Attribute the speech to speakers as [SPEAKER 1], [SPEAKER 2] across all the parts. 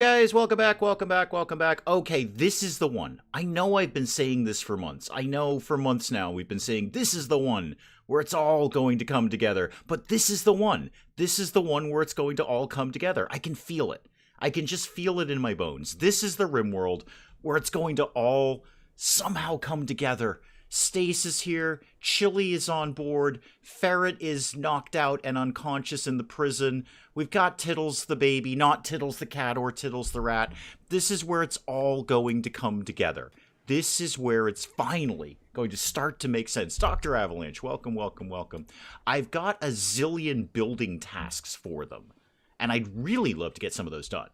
[SPEAKER 1] Guys, welcome back, welcome back, welcome back. Okay, this is the one. I know I've been saying this for months. I know for months now we've been saying this is the one where it's all going to come together. But this is the one. This is the one where it's going to all come together. I can feel it. I can just feel it in my bones. This is the RimWorld where it's going to all somehow come together. Stace is here, Chili is on board, Ferret is knocked out and unconscious in the prison, we've got Tittles the baby, not Tittles the cat or Tittles the rat. This is where it's all going to come together. This is where it's finally going to start to make sense. Dr. Avalanche, welcome, welcome, welcome. I've got a zillion building tasks for them, and I'd really love to get some of those done.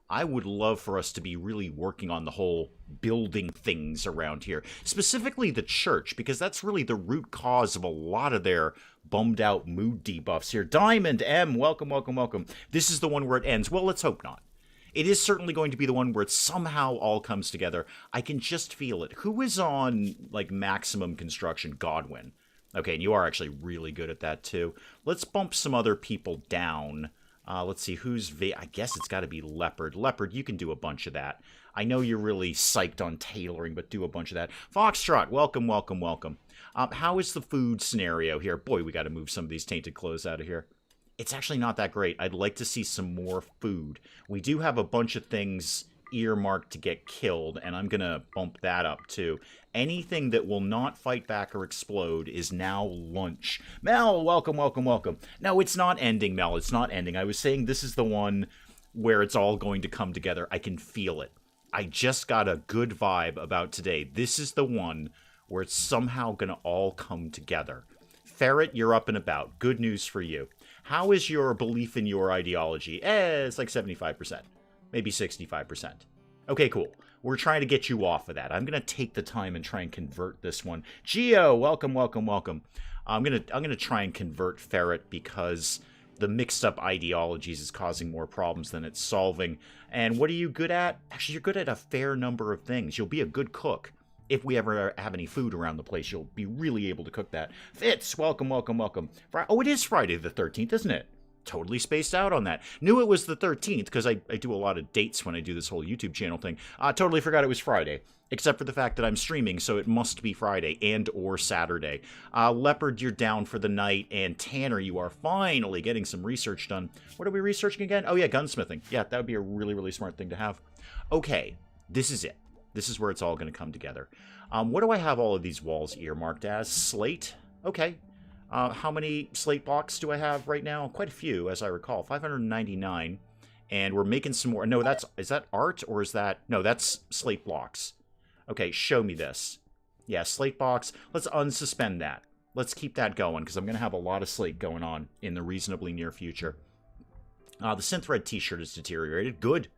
[SPEAKER 1] I would love for us to be really working on the whole building things around here. Specifically the church, because that's really the root cause of a lot of their bummed out mood debuffs here. Diamond M, welcome, welcome, welcome. This is the one where it ends. Well, let's hope not. It is certainly going to be the one where it somehow all comes together. I can just feel it. Who is on, like, maximum construction? Godwin. Okay, and you are actually really good at that, too. Let's bump some other people down. Let's see, I guess it's got to be Leopard. Leopard, you can do a bunch of that. I know you're really psyched on tailoring, but do a bunch of that. Foxtrot, welcome, welcome, welcome. How is the food scenario here? Boy, we got to move some of these tainted clothes out of here. It's actually not that great. I'd like to see some more food. We do have a bunch of things earmarked to get killed, and I'm going to bump that up, too. Anything that will not fight back or explode is now lunch. Mel, welcome, welcome, welcome. No, it's not ending, Mel. It's not ending. I was saying this is the one where it's all going to come together. I can feel it. I just got a good vibe about today. This is the one where it's somehow going to all come together. Ferret, you're up and about. Good news for you. How is your belief in your ideology? It's like 75%. Maybe 65%. Okay, cool. We're trying to get you off of that. I'm going to take the time and try and convert this one. Geo, welcome, welcome, welcome. I'm going to try and convert Ferret because the mixed up ideologies is causing more problems than it's solving. And what are you good at? Actually, you're good at a fair number of things. You'll be a good cook. If we ever have any food around the place, you'll be really able to cook that. Fitz, welcome, welcome, welcome. Oh, it is Friday the 13th, isn't it? Totally spaced out on that. Knew it was the 13th because I do a lot of dates when I do this whole YouTube channel thing. Totally forgot it was Friday, except for the fact that I'm streaming, so it must be Friday and or Saturday. Leopard, you're down for the night, and Tanner, you are finally getting some research done. What are we researching again? Oh yeah, gunsmithing. Yeah, that would be a really, really smart thing to have. Okay, this is it. This is where it's all going to come together. What do I have all of these walls earmarked as? Slate? Okay. How many slate blocks do I have right now? Quite a few, as I recall. 599. And we're making some more. No, is that art or is that... No, that's slate blocks. Okay, show me this. Yeah, slate box. Let's unsuspend that. Let's keep that going, because I'm going to have a lot of slate going on in the reasonably near future. The synth red t-shirt is deteriorated. Good.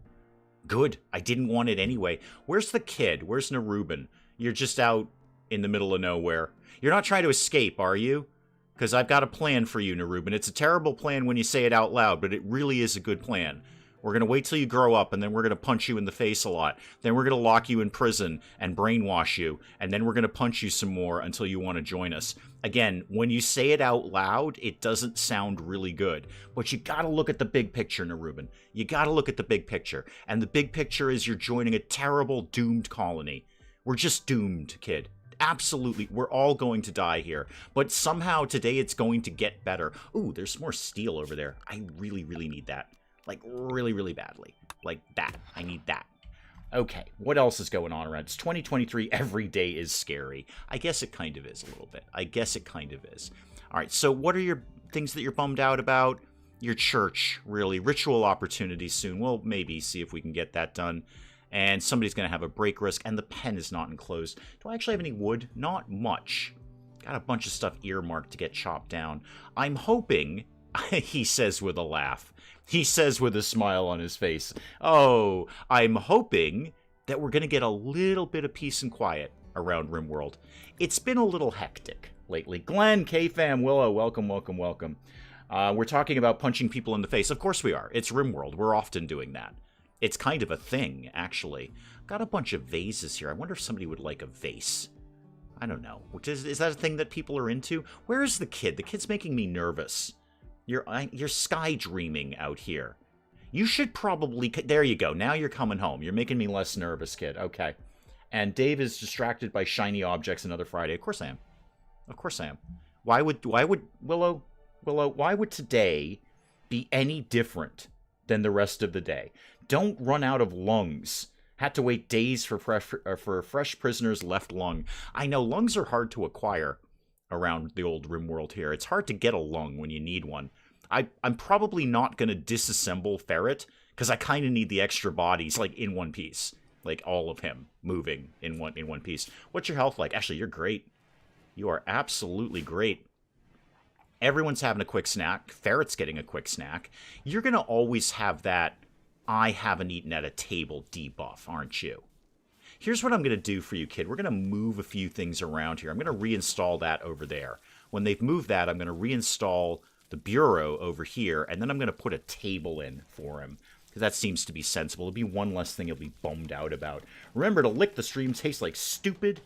[SPEAKER 1] Good. I didn't want it anyway. Where's the kid? Where's Neruben? You're just out in the middle of nowhere. You're not trying to escape, are you? Because I've got a plan for you, Neruben. It's a terrible plan when you say it out loud, but it really is a good plan. We're going to wait till you grow up, and then we're going to punch you in the face a lot. Then we're going to lock you in prison and brainwash you, and then we're going to punch you some more until you want to join us. Again, when you say it out loud, it doesn't sound really good. But you got to look at the big picture, Neruben. You got to look at the big picture. And the big picture is you're joining a terrible, doomed colony. We're just doomed, kid. Absolutely, we're all going to die here. But somehow today it's going to get better. Ooh, there's more steel over there. I really, really need that. Like, really, really badly. Like that. I need that. Okay, what else is going on around? It's 2023. Every day is scary. I guess it kind of is a little bit. I guess it kind of is. All right, so what are your things that you're bummed out about? Your church, really. Ritual opportunities soon. We'll maybe see if we can get that done. And somebody's going to have a break risk, and the pen is not enclosed. Do I actually have any wood? Not much. Got a bunch of stuff earmarked to get chopped down. I'm hoping, he says with a laugh. He says with a smile on his face, oh, I'm hoping that we're going to get a little bit of peace and quiet around RimWorld. It's been a little hectic lately. Glenn, K-Fam, Willow, welcome, welcome, welcome. We're talking about punching people in the face. Of course we are. It's RimWorld. We're often doing that. It's kind of a thing, actually. Got a bunch of vases here. I wonder if somebody would like a vase. I don't know. Is that a thing that people are into? Where is the kid? The kid's making me nervous. You're sky dreaming out here. You should probably... There you go. Now you're coming home. You're making me less nervous, kid. Okay. And Dave is distracted by shiny objects another Friday. Of course I am. Of course I am. Why would Willow, why would today be any different than the rest of the day? Don't run out of lungs. Had to wait days for fresh prisoner's left lung. I know lungs are hard to acquire around the old RimWorld here. It's hard to get a lung when you need one. I'm probably not going to disassemble Ferret, because I kind of need the extra bodies, like, in one piece. Like, all of him moving in one piece. What's your health like? Actually, you're great. You are absolutely great. Everyone's having a quick snack. Ferret's getting a quick snack. You're going to always have that I haven't eaten at a table debuff, aren't you? Here's what I'm going to do for you, kid. We're going to move a few things around here. I'm going to reinstall that over there. When they've moved that, I'm going to reinstall the bureau over here, and then I'm going to put a table in for him, because that seems to be sensible. It'll be one less thing he'll be bummed out about. Remember to lick the stream tastes like stupid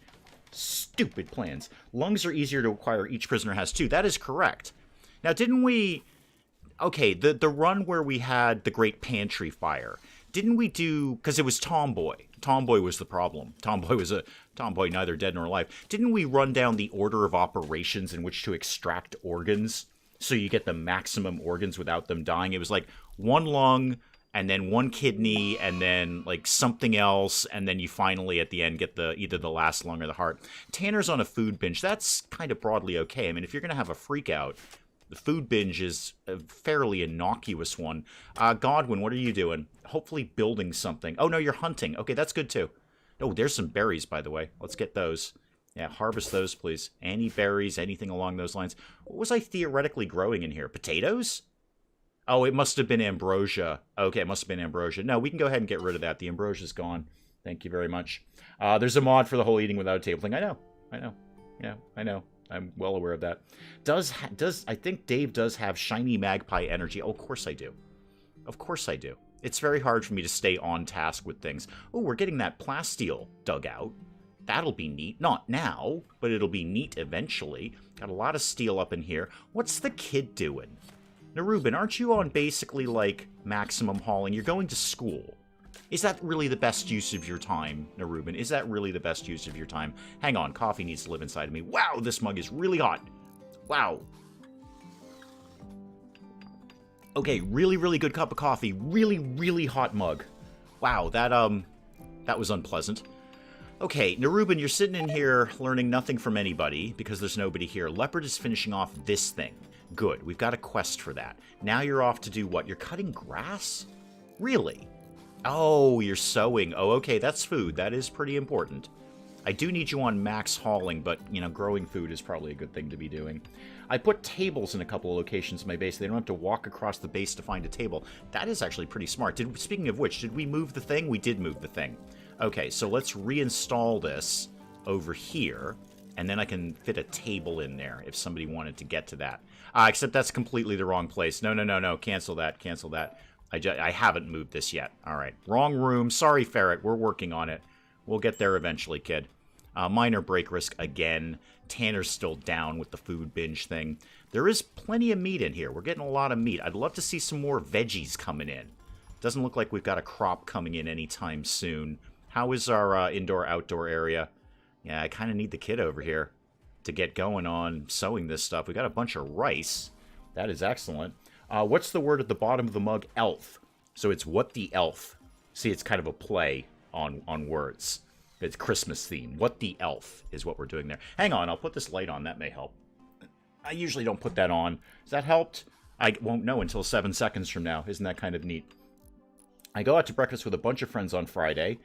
[SPEAKER 1] plans. Lungs are easier to acquire. Each prisoner has 2. That is correct. Now, didn't we... Okay, the run where we had the Great Pantry Fire, didn't we do... Because it was Tomboy. Tomboy was the problem. Tomboy was a... Tomboy neither dead nor alive. Didn't we run down the order of operations in which to extract organs so you get the maximum organs without them dying? It was like 1 lung, and then 1 kidney, and then like something else, and then you finally at the end get either the last lung or the heart. Tanner's on a food binge. That's kind of broadly okay. I mean, if you're going to have a freak out, the food binge is a fairly innocuous one. Godwin, what are you doing? Hopefully building something. Oh, no, you're hunting. Okay, that's good, too. Oh, there's some berries, by the way. Let's get those. Yeah, harvest those, please. Any berries, anything along those lines. What was I theoretically growing in here? Potatoes? Oh, it must have been ambrosia. Okay, it must have been ambrosia. No, we can go ahead and get rid of that. The ambrosia's gone. Thank you very much. There's a mod for the whole eating without a table thing. I know. Yeah, I know. I'm well aware of that. I think Dave does have shiny magpie energy. Oh, of course I do. Of course I do. It's very hard for me to stay on task with things. Oh, we're getting that plasteel dug out. That'll be neat. Not now, but it'll be neat eventually. Got a lot of steel up in here. What's the kid doing? Narubin, aren't you on basically, like, maximum hauling? You're going to school. Is that really the best use of your time, Narubin? Is that really the best use of your time? Hang on, coffee needs to live inside of me. Wow, this mug is really hot. Wow. Okay, really, really good cup of coffee. Really, really hot mug. Wow, that was unpleasant. Okay, Narubin, you're sitting in here learning nothing from anybody because there's nobody here. Leopard is finishing off this thing. Good, we've got a quest for that. Now you're off to do what? You're cutting grass? Really? Oh, you're sewing. Oh, okay, that's food. That is pretty important. I do need you on max hauling, but, you know, growing food is probably a good thing to be doing. I put tables in a couple of locations in my base. They don't have to walk across the base to find a table. That is actually pretty smart. Speaking of which, did we move the thing? We did move the thing. Okay, so let's reinstall this over here, and then I can fit a table in there if somebody wanted to get to that. Except that's completely the wrong place. No. Cancel that. Cancel that. I haven't moved this yet. All right. Wrong room. Sorry, Ferret. We're working on it. We'll get there eventually, kid. Minor break risk again. Tanner's still down with the food binge thing. There is plenty of meat in here. We're getting a lot of meat. I'd love to see some more veggies coming in. Doesn't look like we've got a crop coming in anytime soon. How is our indoor-outdoor area? Yeah, I kind of need the kid over here to get going on sewing this stuff. We got a bunch of rice. That is excellent. What's the word at the bottom of the mug? Elf. So it's what the elf. See, it's kind of a play on words. It's Christmas theme. What the elf is what we're doing there. Hang on, I'll put this light on. That may help. I usually don't put that on. Has that helped? I won't know until 7 seconds from now. Isn't that kind of neat? I go out to breakfast with a bunch of friends on Friday.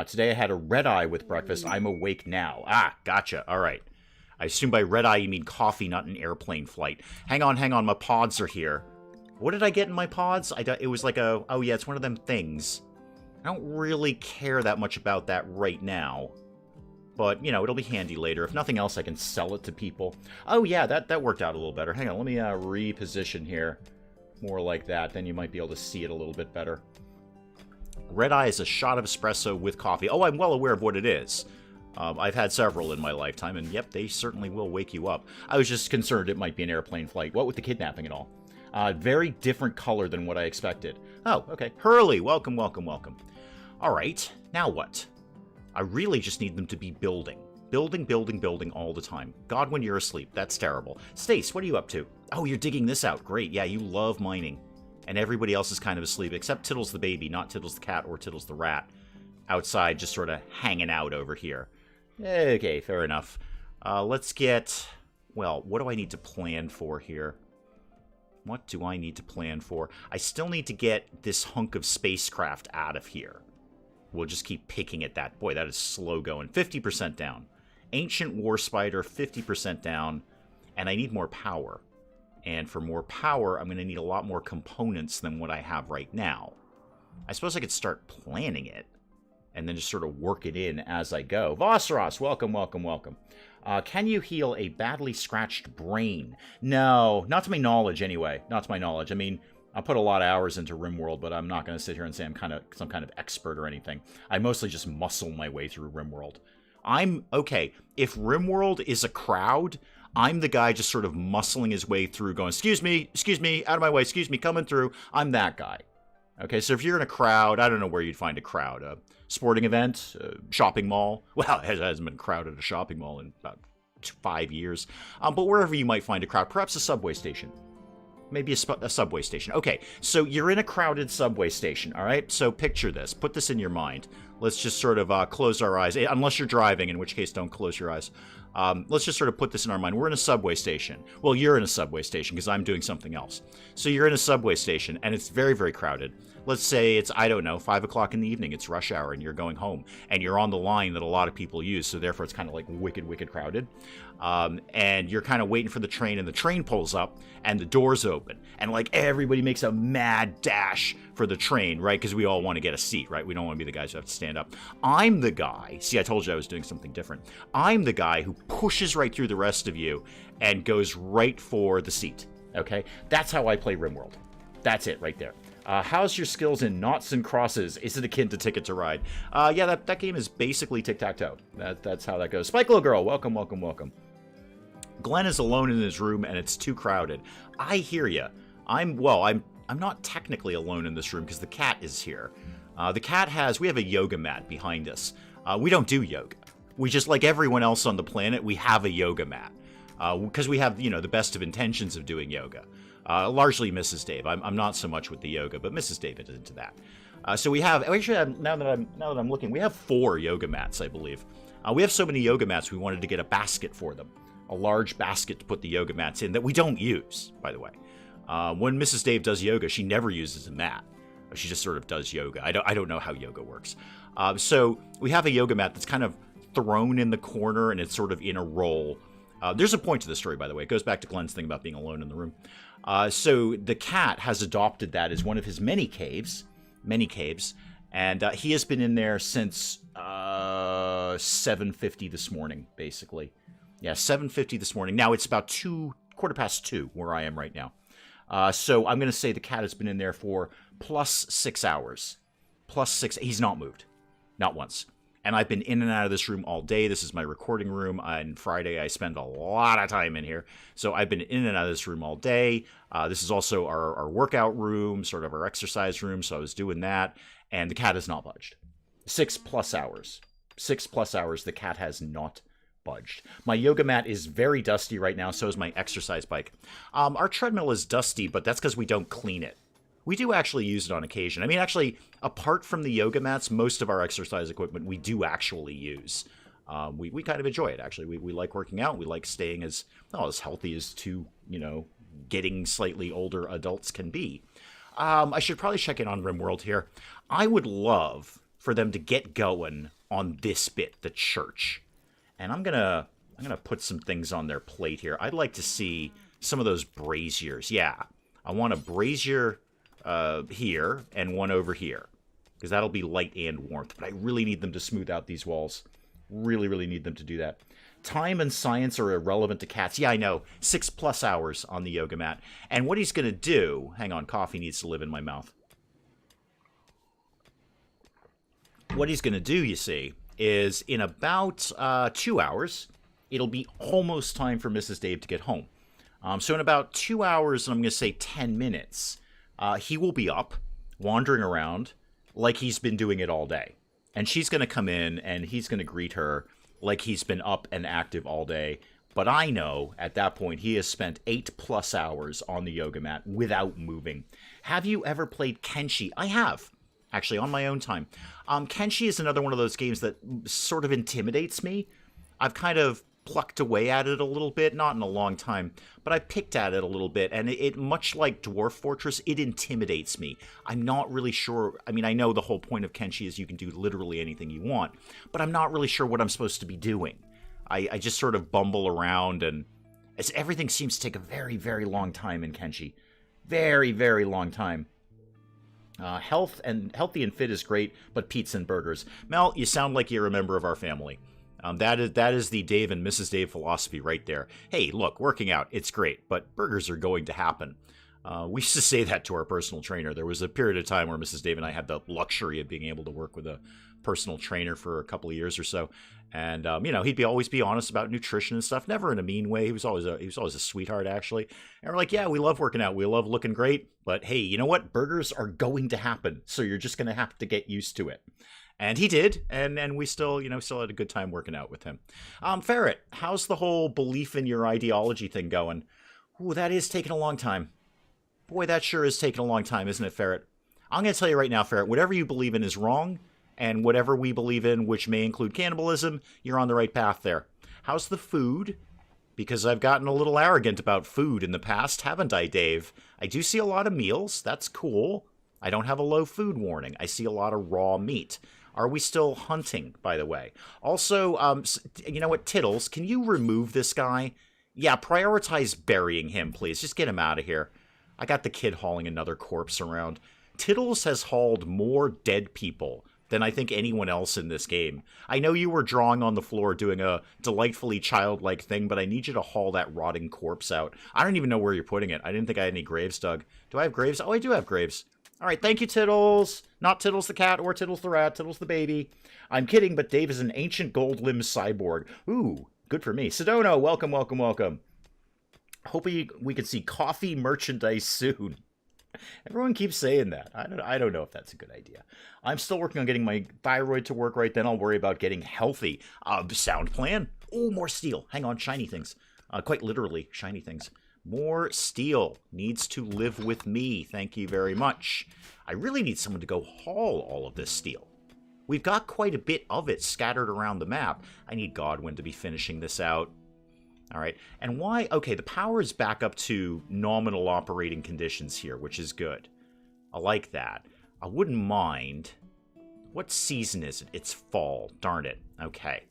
[SPEAKER 1] Today I had a red-eye with breakfast. I'm awake now. Ah, gotcha. All right. I assume by red-eye you mean coffee, not an airplane flight. Hang on. My pods are here. What did I get in my pods? It was like a... Oh, yeah, it's one of them things. I don't really care that much about that right now. But, you know, it'll be handy later. If nothing else, I can sell it to people. Oh, yeah, that worked out a little better. Hang on, let me reposition here. More like that. Then you might be able to see it a little bit better. Red Eye is a shot of espresso with coffee. Oh, I'm well aware of what it is. I've had several in my lifetime, and yep, they certainly will wake you up. I was just concerned it might be an airplane flight. What with the kidnapping and all? Very different color than what I expected. Oh, okay. Hurley, welcome, welcome, welcome. All right, now what? I really just need them to be building. Building, building, building all the time. God, when you're asleep, that's terrible. Stace, what are you up to? Oh, you're digging this out. Great, yeah, you love mining. And everybody else is kind of asleep, except Tittles the baby, not Tittles the cat or Tittles the rat. Outside, just sort of hanging out over here. Okay, fair enough. Let's get... Well, what do I need to plan for here? What do I need to plan for? I still need to get this hunk of spacecraft out of here. We'll just keep picking at that. Boy, that is slow going. 50% down. Ancient War Spider, 50% down. And I need more power. And for more power, I'm going to need a lot more components than what I have right now. I suppose I could start planning it. And then just sort of work it in as I go. Vosros, welcome, welcome, welcome. Can you heal a badly scratched brain? No, not to my knowledge anyway. Not to my knowledge. I mean, I put a lot of hours into RimWorld, but I'm not going to sit here and say I'm some kind of expert or anything. I mostly just muscle my way through RimWorld. Okay, if RimWorld is a crowd, I'm the guy just sort of muscling his way through going, excuse me, out of my way, excuse me, coming through. I'm that guy. Okay, so if you're in a crowd, I don't know where you'd find a crowd. A sporting event, a shopping mall. Well, it hasn't been crowded at a shopping mall in about 5 years. But wherever you might find a crowd, perhaps a subway station. Maybe a subway station. Okay, so you're in a crowded subway station, all right? So picture this. Put this in your mind. Let's just sort of close our eyes. Unless you're driving, in which case don't close your eyes. Let's just sort of put this in our mind. We're in a subway station. Well, you're in a subway station because I'm doing something else. So you're in a subway station, and it's very, very crowded. Let's say it's, I don't know, 5 o'clock in the evening. It's rush hour, and you're going home. And you're on the line that a lot of people use, so therefore it's kind of like wicked, wicked crowded. And you're kind of waiting for the train, and the train pulls up, and the doors open. And, like, everybody makes a mad dash for the train, right? Because we all want to get a seat, right? We don't want to be the guys who have to stand up. I'm the guy, see, I told you I was doing something different. I'm the guy who pushes right through the rest of you and goes right for the seat, okay? That's how I play RimWorld. That's it right there. How's your skills in noughts and crosses? Is it akin to Ticket to Ride? Yeah, that game is basically tic-tac-toe. That's how that goes. Spike Little Girl, welcome, welcome, welcome. Glenn is alone in his room and it's too crowded. I hear ya. I'm not technically alone in this room because the cat is here. The cat we have a yoga mat behind us. We don't do yoga. We just, like everyone else on the planet, we have a yoga mat. Because we have, the best of intentions of doing yoga. Largely Mrs. Dave. I'm not so much with the yoga, but Mrs. David is into that. So we have, actually, now that I'm looking, we have 4 yoga mats, I believe. We have so many yoga mats, we wanted to get a basket for them. A large basket to put the yoga mats in that we don't use, by the way. When Mrs. Dave does yoga, she never uses a mat. She just sort of does yoga. I don't know how yoga works. So we have a yoga mat that's kind of thrown in the corner, and it's sort of in a roll. There's a point to the story, by the way. It goes back to Glenn's thing about being alone in the room. So the cat has adopted that as one of his many caves, and he has been in there since 7:50 this morning, basically. Yeah, 7:50 this morning. Now it's about 2:15 where I am right now. So I'm going to say the cat has been in there for plus 6 hours. Plus 6. He's not moved. Not once. And I've been in and out of this room all day. This is my recording room. On Friday, I spend a lot of time in here. So I've been in and out of this room all day. This is also our workout room, sort of our exercise room. So I was doing that. And the cat has not budged. 6+ hours. 6+ hours, the cat has not budged. My yoga mat is very dusty right now. So is my exercise bike. Our treadmill is dusty, but that's because we don't clean it. We do actually use it on occasion. I mean, actually, apart from the yoga mats, most of our exercise equipment we do actually use. We kind of enjoy it, actually. We like working out. We like staying as healthy as two, getting slightly older adults can be. I should probably check in on RimWorld here. I would love for them to get going on this bit, the church. And I'm gonna put some things on their plate here. I'd like to see some of those braziers. Yeah, I want a brazier here and one over here, because that'll be light and warmth. But I really need them to smooth out these walls. Really, really need them to do that. Time and science are irrelevant to cats. Yeah, I know. 6+ hours on the yoga mat. And what he's going to do... Hang on, coffee needs to live in my mouth. What he's going to do, you see, is in about 2 hours, it'll be almost time for Mrs. Dave to get home. So in about 2 hours, and I'm going to say 10 minutes, he will be up, wandering around like he's been doing it all day. And she's going to come in, and he's going to greet her like he's been up and active all day. But I know at that point he has spent 8+ hours on the yoga mat without moving. Have you ever played Kenshi? I have, actually, on my own time. Kenshi is another one of those games that sort of intimidates me. I've kind of plucked away at it a little bit, not in a long time, but I picked at it a little bit, and it much like Dwarf Fortress, it intimidates me. I'm not really sure. I mean, I know the whole point of Kenshi is you can do literally anything you want, but I'm not really sure what I'm supposed to be doing. I just sort of bumble around, and everything seems to take a very, very long time in Kenshi. Very, very long time. Healthy and fit is great, but pizza and burgers. Mel, you sound like you're a member of our family. That is the Dave and Mrs. Dave philosophy right there. Hey, look, working out, it's great, but burgers are going to happen. We used to say that to our personal trainer. There was a period of time where Mrs. Dave and I had the luxury of being able to work with a personal trainer for a couple of years or so. And, he'd always be honest about nutrition and stuff, never in a mean way. He was always a sweetheart, actually. And we're like, yeah, we love working out. We love looking great. But hey, you know what? Burgers are going to happen. So you're just going to have to get used to it. And he did, and we still had a good time working out with him. Ferret, how's the whole belief in your ideology thing going? Ooh, that is taking a long time. Boy, that sure is taking a long time, isn't it, Ferret? I'm going to tell you right now, Ferret, whatever you believe in is wrong, and whatever we believe in, which may include cannibalism, you're on the right path there. How's the food? Because I've gotten a little arrogant about food in the past, haven't I, Dave? I do see a lot of meals. That's cool. I don't have a low food warning. I see a lot of raw meat. Are we still hunting, by the way? Also, you know what, Tittles, can you remove this guy? Yeah, prioritize burying him, please. Just get him out of here. I got the kid hauling another corpse around. Tittles has hauled more dead people than I think anyone else in this game. I know you were drawing on the floor doing a delightfully childlike thing, but I need you to haul that rotting corpse out. I don't even know where you're putting it. I didn't think I had any graves dug. Do I have graves? Oh, I do have graves. All right, thank you, Tittles. Not Tittles the cat or Tittles the rat, Tittles the baby. I'm kidding, but Dave is an ancient gold-limbed cyborg. Ooh, good for me. Sedona, welcome, welcome, welcome. Hoping we can see coffee merchandise soon. Everyone keeps saying that. I don't know if that's a good idea. I'm still working on getting my thyroid to work right. Then I'll worry about getting healthy. Sound plan. Oh, more steel. Hang on, shiny things. Quite literally, shiny things. More steel needs to live with me. Thank you very much. I really need someone to go haul all of this steel. We've got quite a bit of it scattered around the map. I need Godwin to be finishing this out. All right. And why? Okay, the power is back up to nominal operating conditions here, which is good. I like that. I wouldn't mind. What season is it? It's fall. Darn it. Okay.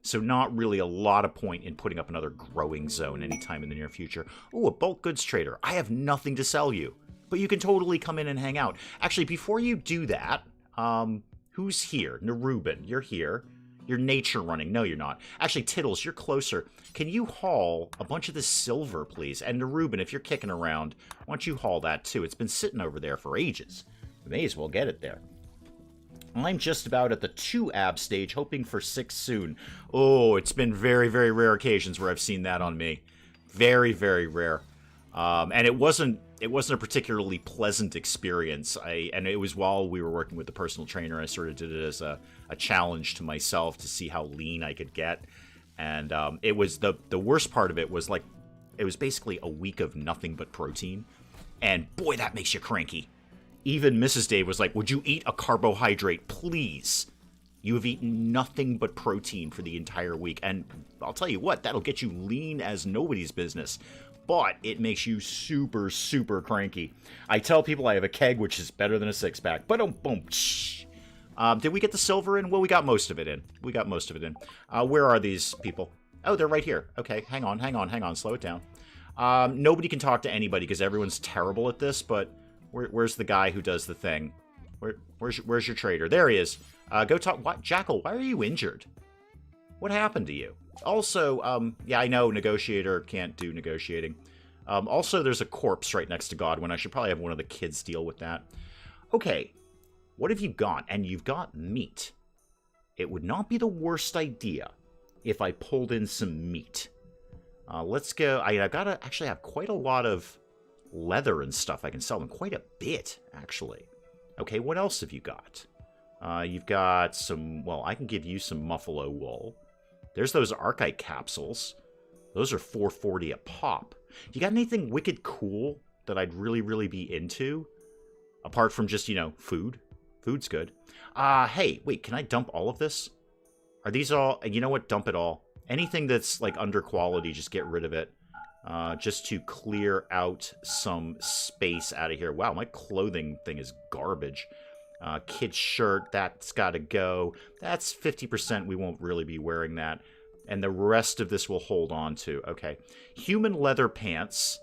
[SPEAKER 1] So not really a lot of point in putting up another growing zone anytime in the near future. Oh, a bulk goods trader. I have nothing to sell you, but you can totally come in and hang out. Actually, before you do that, who's here? Nerubin, you're here. You're nature running. No, you're not. Actually, Tittles, you're closer. Can you haul a bunch of this silver, please? And Nerubin, if you're kicking around, why don't you haul that too? It's been sitting over there for ages. We may as well get it there. I'm just about at the 2 ab stage, hoping for 6 soon. Oh, it's been very, very rare occasions where I've seen that on me. Very, very rare. And it wasn't a particularly pleasant experience. And it was while we were working with the personal trainer. I sort of did it as a challenge to myself to see how lean I could get. And it was the worst part of it was like it was basically a week of nothing but protein. And boy, that makes you cranky. Even Mrs. Dave was like, would you eat a carbohydrate, please? You have eaten nothing but protein for the entire week. And I'll tell you what, that'll get you lean as nobody's business. But it makes you super, super cranky. I tell people I have a keg, which is better than a 6-pack. Boom. Did we get the silver in? Well, we got most of it in. Where are these people? Oh, they're right here. Okay, hang on. Slow it down. Nobody can talk to anybody because everyone's terrible at this, but where's the guy who does the thing? Where's your trader? There he is. Go talk. What? Jackal, why are you injured? What happened to you? Also, yeah, I know negotiator can't do negotiating. Also, there's a corpse right next to Godwin. I should probably have one of the kids deal with that. Okay, what have you got? And you've got meat. It would not be the worst idea if I pulled in some meat. Let's go. I gotta actually have quite a lot of leather and stuff I can sell them. Quite a bit, actually. Okay, what else have you got? You've got some... Well, I can give you some muffalo wool. There's those Archite capsules. Those are $4.40 a pop. You got anything wicked cool that I'd really be into? Apart from just, you know, food. Food's good. Hey, wait, can I dump all of this? Are these all... You know what? Dump it all. Anything that's, like, under quality, just get rid of it. Just to clear out some space out of here. Wow, my clothing thing is garbage. Kid's shirt, that's gotta go. That's 50%. We won't really be wearing that. And the rest of this we'll hold on to. Okay. Human leather pants.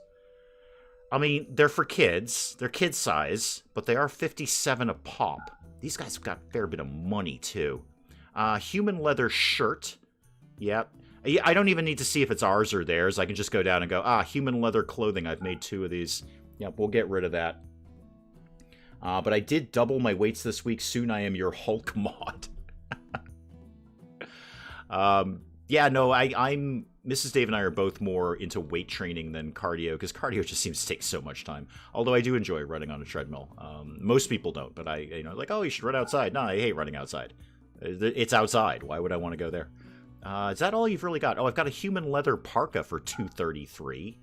[SPEAKER 1] I mean, they're for kids. They're kid size, but they are 57 a pop. These guys have got a fair bit of money, too. Human leather shirt. Yep. I don't even need to see if it's ours or theirs. I can just go down and go, human leather clothing. I've made 2 of these. Yep, we'll get rid of that. But I did double my weights this week. Soon I am your Hulk mod. Yeah, no, I'm... Mrs. Dave and I are both more into weight training than cardio, because cardio just seems to take so much time. Although I do enjoy running on a treadmill. Most people don't, but like, oh, you should run outside. No, I hate running outside. It's outside. Why would I want to go there? Is that all you've really got? Oh, I've got a human leather parka for $2.33.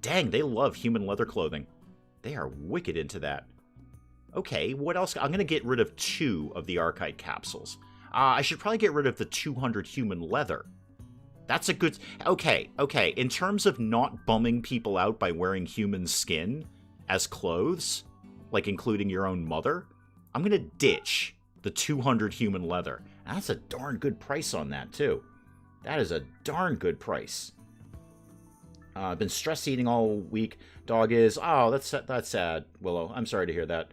[SPEAKER 1] Dang, they love human leather clothing. They are wicked into that. Okay, what else? I'm going to get rid of 2 of the Archite capsules. I should probably get rid of the 200 human leather. That's a good... Okay. In terms of not bumming people out by wearing human skin as clothes, like including your own mother, I'm going to ditch the 200 human leather. That's a darn good price on that, too. That is a darn good price. I've been stress eating all week. Dog is... Oh, that's sad, Willow. I'm sorry to hear that.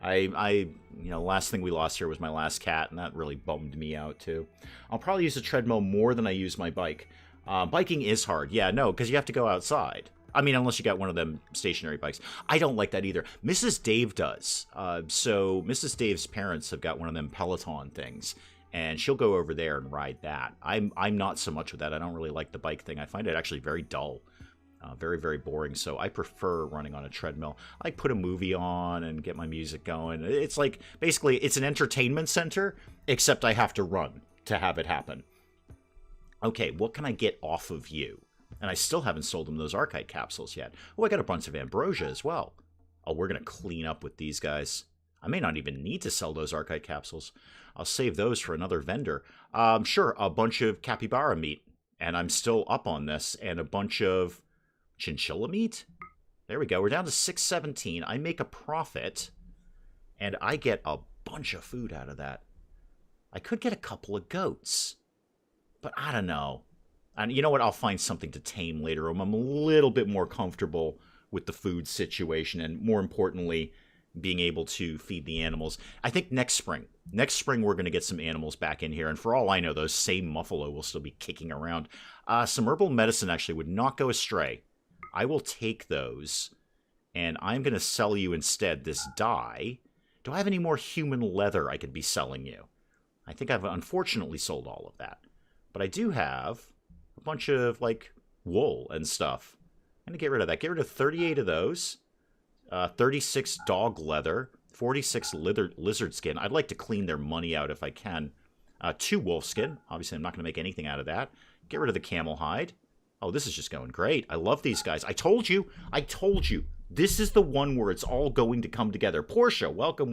[SPEAKER 1] Last thing we lost here was my last cat, and that really bummed me out, too. I'll probably use a treadmill more than I use my bike. Biking is hard. Yeah, no, because you have to go outside. I mean, unless you got one of them stationary bikes. I don't like that either. Mrs. Dave does. So Mrs. Dave's parents have got one of them Peloton things, and she'll go over there and ride that. I'm not so much with that. I don't really like the bike thing. I find it actually very dull. Very boring, so I prefer running on a treadmill. I put a movie on and get my music going. It's like, basically, it's an entertainment center, except I have to run to have it happen. Okay, what can I get off of you? And I still haven't sold them those Archite capsules yet. Oh, I got a bunch of ambrosia as well. Oh, we're going to clean up with these guys. I may not even need to sell those Archite capsules. I'll save those for another vendor. Sure, a bunch of capybara meat, and I'm still up on this, and a bunch of... chinchilla meat? There we go. We're down to $6.17. I make a profit, and I get a bunch of food out of that. I could get a couple of goats, but I don't know. And you know what? I'll find something to tame later on. I'm a little bit more comfortable with the food situation, and more importantly, being able to feed the animals. I think next spring we're going to get some animals back in here, and for all I know, those same muffalo will still be kicking around. Some herbal medicine actually would not go astray. I will take those, and I'm going to sell you instead this dye. Do I have any more human leather I could be selling you? I think I've unfortunately sold all of that. But I do have a bunch of, like, wool and stuff. I'm going to get rid of that. Get rid of 38 of those. 36 dog leather. 46 lizard skin. I'd like to clean their money out if I can. 2 wolf skin. Obviously, I'm not going to make anything out of that. Get rid of the camel hide. Oh, this is just going great. I love these guys. I told you. This is the one where it's all going to come together. Portia, welcome.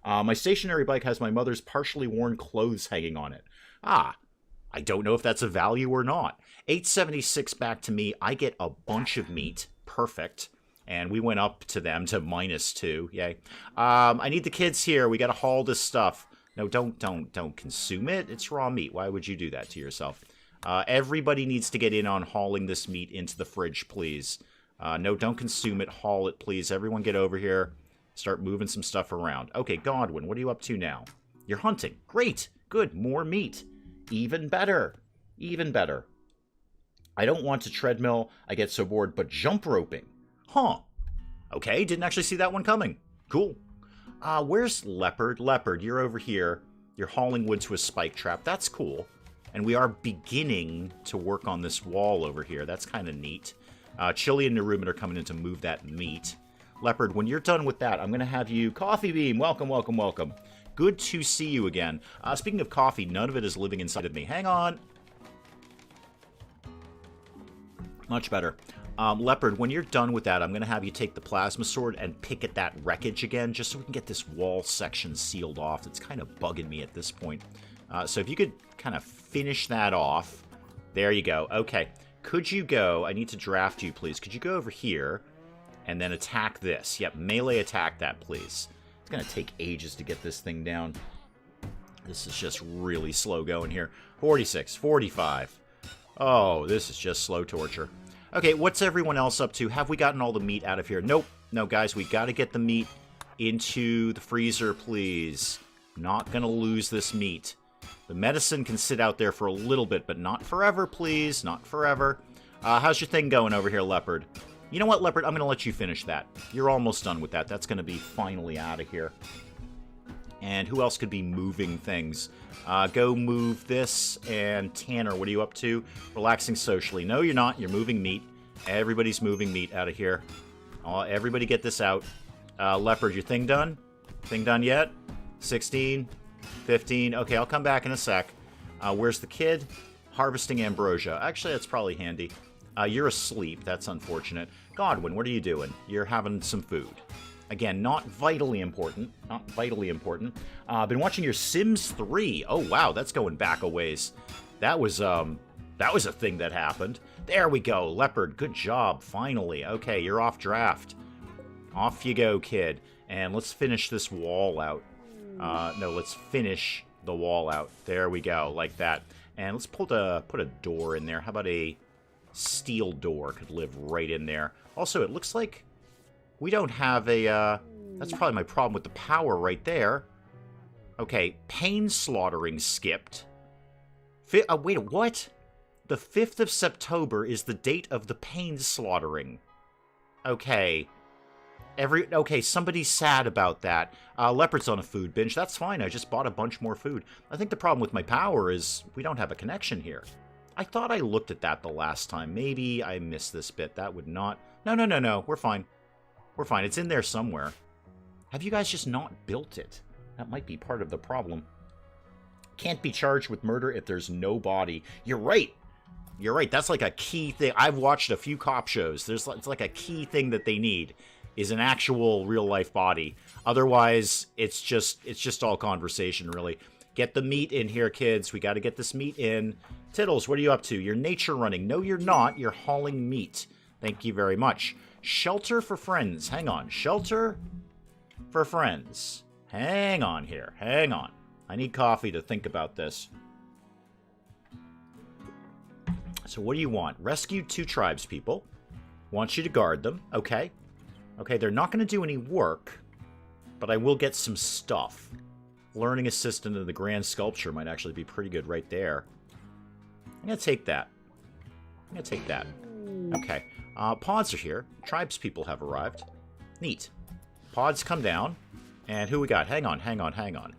[SPEAKER 1] My stationary bike has my mother's partially worn clothes hanging on it. I don't know if that's a value or not. $8.76 back to me. I get a bunch of meat. Perfect. And we went up to them to -2. Yay. I need the kids here. We got to haul this stuff. No, don't consume it. It's raw meat. Why would you do that to yourself? Everybody needs to get in on hauling this meat into the fridge, please. No, don't consume it. Haul it, please. Everyone get over here. Start moving some stuff around. Okay, Godwin, what are you up to now? You're hunting. Great. Good. More meat. Even better. I don't want to treadmill. I get so bored, but jump roping. Huh. Okay, didn't actually see that one coming. Cool. Where's Leopard? Leopard, you're over here. You're hauling wood to a spike trap. That's cool. And we are beginning to work on this wall over here. That's kind of neat. Chili and Narumit are coming in to move that meat. Leopard, when you're done with that, I'm going to have you... Coffee Beam, welcome, welcome, welcome. Good to see you again. Speaking of coffee, none of it is living inside of me. Hang on. Much better. Leopard, when you're done with that, I'm going to have you take the plasma sword and pick at that wreckage again, just so we can get this wall section sealed off. It's kind of bugging me at this point. So if you could kind of finish that off. There you go. Okay. Could you go... I need to draft you, please. Could you go over here and then attack this? Yep, melee attack that, please. It's going to take ages to get this thing down. This is just really slow going here. 46, 45. Oh, this is just slow torture. Okay, what's everyone else up to? Have we gotten all the meat out of here? Nope. No, guys, we got to get the meat into the freezer, please. Not going to lose this meat. The medicine can sit out there for a little bit, but not forever, please. Not forever. How's your thing going over here, Leopard? You know what, Leopard? I'm going to let you finish that. You're almost done with that. That's going to be finally out of here. And who else could be moving things? Go move this. And Tanner, what are you up to? Relaxing socially. No, you're not. You're moving meat. Everybody's moving meat out of here. Everybody get this out. Leopard, your thing done? Thing done yet? 16, 15. Okay, I'll come back in a sec. Where's the kid? Harvesting ambrosia. Actually, that's probably handy. You're asleep. That's unfortunate. Godwin, what are you doing? You're having some food. Again, not vitally important. Not vitally important. Been watching your Sims 3. Oh, wow, that's going back a ways. That was a thing that happened. There we go. Leopard, good job, finally. Okay, you're off draft. Off you go, kid. And let's finish this wall out. No, let's finish the wall out. There we go, like that. And let's put a door in there. How about a steel door? Could live right in there. Also, it looks like we don't have a, that's probably my problem with the power right there. Okay, pain slaughtering skipped. Wait, what? The 5th of September is the date of the pain slaughtering. Okay. Okay, somebody's sad about that. Leopard's on a food binge. That's fine, I just bought a bunch more food. I think the problem with my power is we don't have a connection here. I thought I looked at that the last time. Maybe I missed this bit. That would not... No. We're fine. We're fine. It's in there somewhere. Have you guys just not built it? That might be part of the problem. Can't be charged with murder if there's no body. You're right. You're right. That's like a key thing. I've watched a few cop shows. It's like a key thing that they need is an actual real-life body. Otherwise, it's just all conversation, really. Get the meat in here, kids. We got to get this meat in. Tittles, what are you up to? You're nature running. No, you're not. You're hauling meat. Thank you very much. Shelter for friends. Hang on. Shelter for friends. Hang on here. Hang on. I need coffee to think about this. So what do you want? Rescue 2 tribes people. Want you to guard them. Okay. Okay, they're not going to do any work, but I will get some stuff. Learning assistant in the grand sculpture might actually be pretty good right there. I'm going to take that. I'm going to take that. Okay. Pods are here. Tribes people have arrived. Neat. Pods come down. And who we got? Hang on.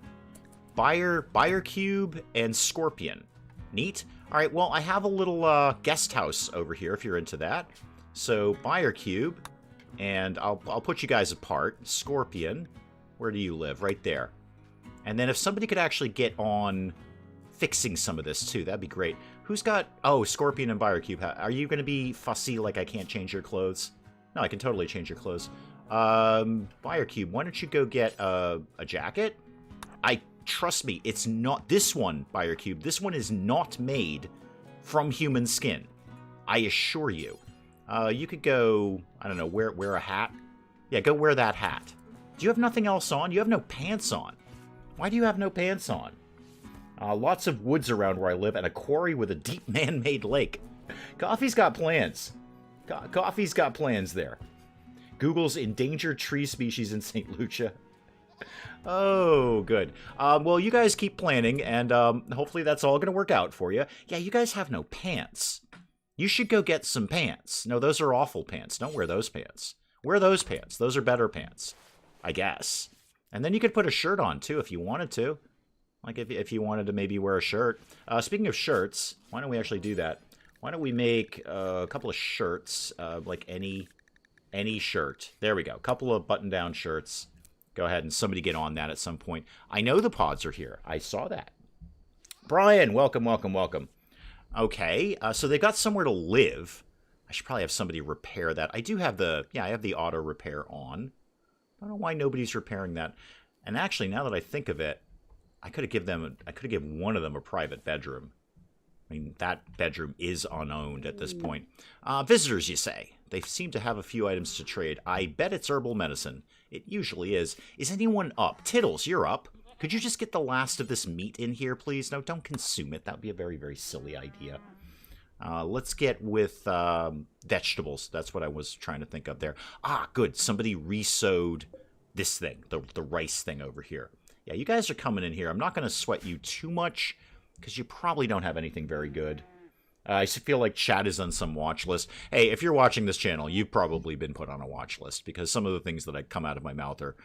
[SPEAKER 1] Buyer Cube and Scorpion. Neat. All right, well, I have a little guest house over here if you're into that. So, Buyer Cube, and I'll put you guys apart. Scorpion, where do you live? Right there. And then if somebody could actually get on fixing some of this, too, that'd be great. Who's got... Oh, Scorpion and Buyer Cube. Are you going to be fussy like I can't change your clothes? No, I can totally change your clothes. Buyer Cube, why don't you go get a jacket? Trust me, it's not... This one, Buyer Cube, this one is not made from human skin. I assure you. You could go... I don't know, wear a hat? Yeah, go wear that hat. Do you have nothing else on? You have no pants on. Why do you have no pants on? Lots of woods around where I live and a quarry with a deep man-made lake. Coffee's got plans. Coffee's got plans there. Google's endangered tree species in St. Lucia. Oh, good. Well, you guys keep planning, and hopefully that's all going to work out for you. Yeah, you guys have no pants. You should go get some pants. No, those are awful pants. Don't wear those pants. Wear those pants. Those are better pants, I guess. And then you could put a shirt on, too, if you wanted to. Like if you wanted to maybe wear a shirt. Speaking of shirts, why don't we actually do that? Why don't we make a couple of shirts, like any shirt. There we go. A couple of button-down shirts. Go ahead and somebody get on that at some point. I know the pods are here. I saw that. Brian, welcome, welcome, welcome. Okay, so they've got somewhere to live. I should probably have somebody repair that. I do have the, I have the auto repair on. I don't know why nobody's repairing that. And actually, now that I think of it, I could have given one of them a private bedroom. I mean, that bedroom is unowned at this point. Visitors, you say. They seem to have a few items to trade. I bet it's herbal medicine. It usually is. Is anyone up? Tittles, you're up. Could you just get the last of this meat in here, please? No, don't consume it. That would be a very, very silly idea. Let's get with vegetables. That's what I was trying to think of there. Ah, good. Somebody re-sowed this thing, the rice thing over here. Yeah, you guys are coming in here. I'm not going to sweat you too much because you probably don't have anything very good. I feel like chat is on some watch list. Hey, if you're watching this channel, you've probably been put on a watch list because some of the things that come out of my mouth are,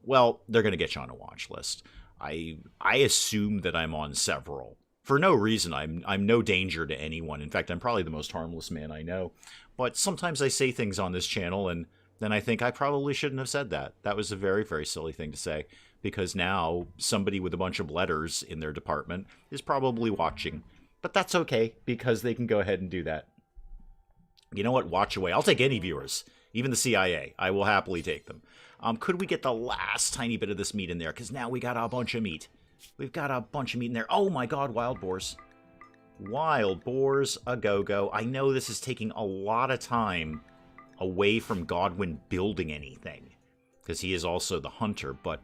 [SPEAKER 1] well, they're going to get you on a watch list. I assume that I'm on several. For no reason. I'm no danger to anyone. In fact, I'm probably the most harmless man I know. But sometimes I say things on this channel, and then I think I probably shouldn't have said that. That was a very, very silly thing to say. Because now somebody with a bunch of letters in their department is probably watching. But that's okay, because they can go ahead and do that. You know what? Watch away. I'll take any viewers. Even the CIA. I will happily take them. Could we get the last tiny bit of this meat in there? Because now we got a bunch of meat. We've got a bunch of meat in there. Oh my god, wild boars. Wild boars a go-go. I know this is taking a lot of time away from Godwin building anything. Because he is also the hunter, but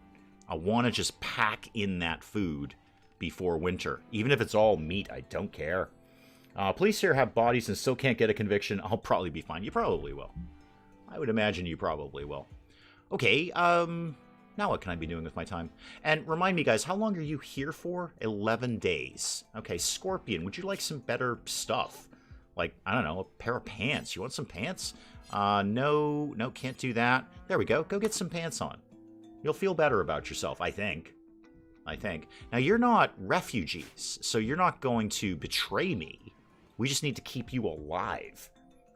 [SPEAKER 1] I want to just pack in that food before winter. Even if it's all meat, I don't care. Police here have bodies and still can't get a conviction. I'll probably be fine. You probably will. I would imagine you probably will. Okay, now what can I be doing with my time? And remind me, guys, how long are you here for? 11 days. Okay, Scorpion, would you like some better stuff? Like, I don't know, a pair of pants. You want some pants? No, can't do that. There we go. Go get some pants on. You'll feel better about yourself, I think. Now, you're not refugees, so you're not going to betray me. We just need to keep you alive.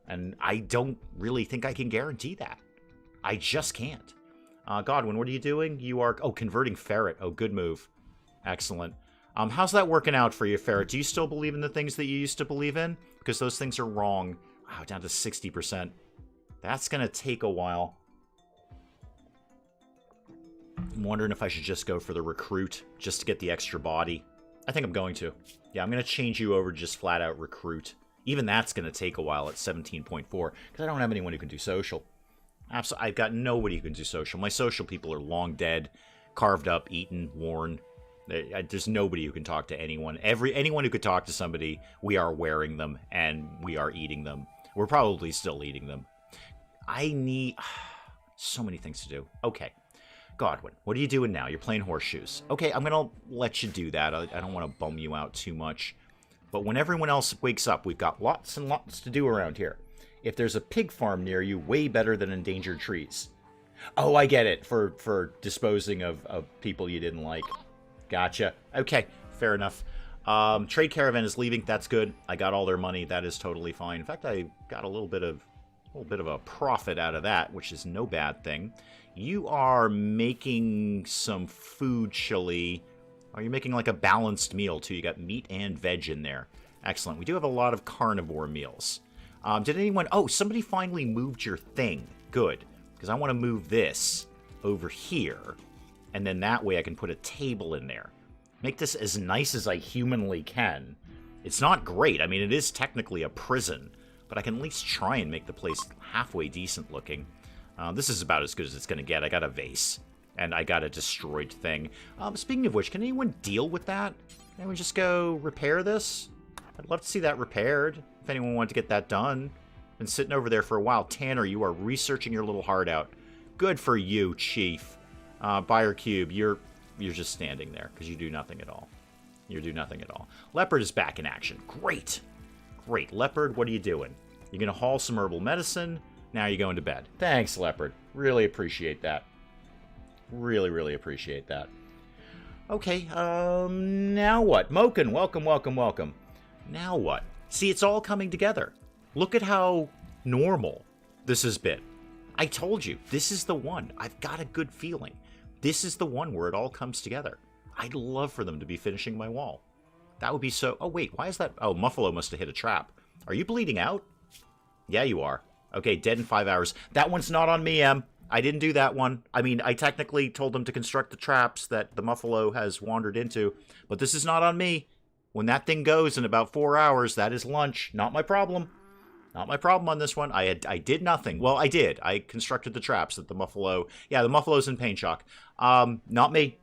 [SPEAKER 1] And I don't really think I can guarantee that. I just can't. Godwin, what are you doing? You are... Oh, converting ferret. Oh, good move. Excellent. How's that working out for you, ferret? Do you still believe in the things that you used to believe in? Because those things are wrong. Wow, down to 60%. That's going to take a while. I'm wondering if I should just go for the recruit, just to get the extra body. I think I'm going to. Yeah, I'm going to change you over to just flat-out recruit. Even that's going to take a while at 17.4, because I don't have anyone who can do social. I've got nobody who can do social. My social people are long dead, carved up, eaten, worn. There's nobody who can talk to anyone. Anyone who could talk to somebody, we are wearing them, and we are eating them. We're probably still eating them. I need... so many things to do. Okay. Godwin, what are you doing now? You're playing horseshoes. Okay, I'm going to let you do that. I don't want to bum you out too much. But when everyone else wakes up, we've got lots and lots to do around here. If there's a pig farm near you, way better than endangered trees. Oh, I get it. For disposing of people you didn't like. Gotcha. Okay, fair enough. Trade caravan is leaving. That's good. I got all their money. That is totally fine. In fact, I got a little bit of a profit out of that, which is no bad thing. You are making some food chili. Are you making like a balanced meal too? You got meat and veg in there. Excellent. We do have a lot of carnivore meals. Did anyone... Oh, somebody finally moved your thing. Good. Because I want to move this over here. And then that way I can put a table in there. Make this as nice as I humanly can. It's not great. I mean, it is technically a prison. But I can at least try and make the place halfway decent looking. This is about as good as it's going to get. I got a vase. And I got a destroyed thing. Speaking of which, can anyone deal with that? Can anyone just go repair this? I'd love to see that repaired. If anyone wanted to get that done. Been sitting over there for a while. Tanner, you are researching your little heart out. Good for you, Chief. Buyer Cube, you're just standing there because you do nothing at all. You do nothing at all. Leopard is back in action. Great. Great. Leopard, what are you doing? You're going to haul some herbal medicine. Now you're going to bed. Thanks, Leopard. Really appreciate that. Really, really appreciate that. Okay, now what? Moken, welcome, welcome, welcome. Now what? See, it's all coming together. Look at how normal this has been. I told you, this is the one. I've got a good feeling. This is the one where it all comes together. I'd love for them to be finishing my wall. That would be so... Oh, wait, why is that... Oh, Muffalo must have hit a trap. Are you bleeding out? Yeah, you are. Okay, dead in 5 hours. That one's not on me, Em. I didn't do that one. I mean, I technically told them to construct the traps that the Muffalo has wandered into, but this is not on me. When that thing goes in about 4 hours, that is lunch. Not my problem. Not my problem on this one. I did nothing. Well, I did. I constructed the traps that the Muffalo... Yeah, the Muffalo's in pain shock. Not me.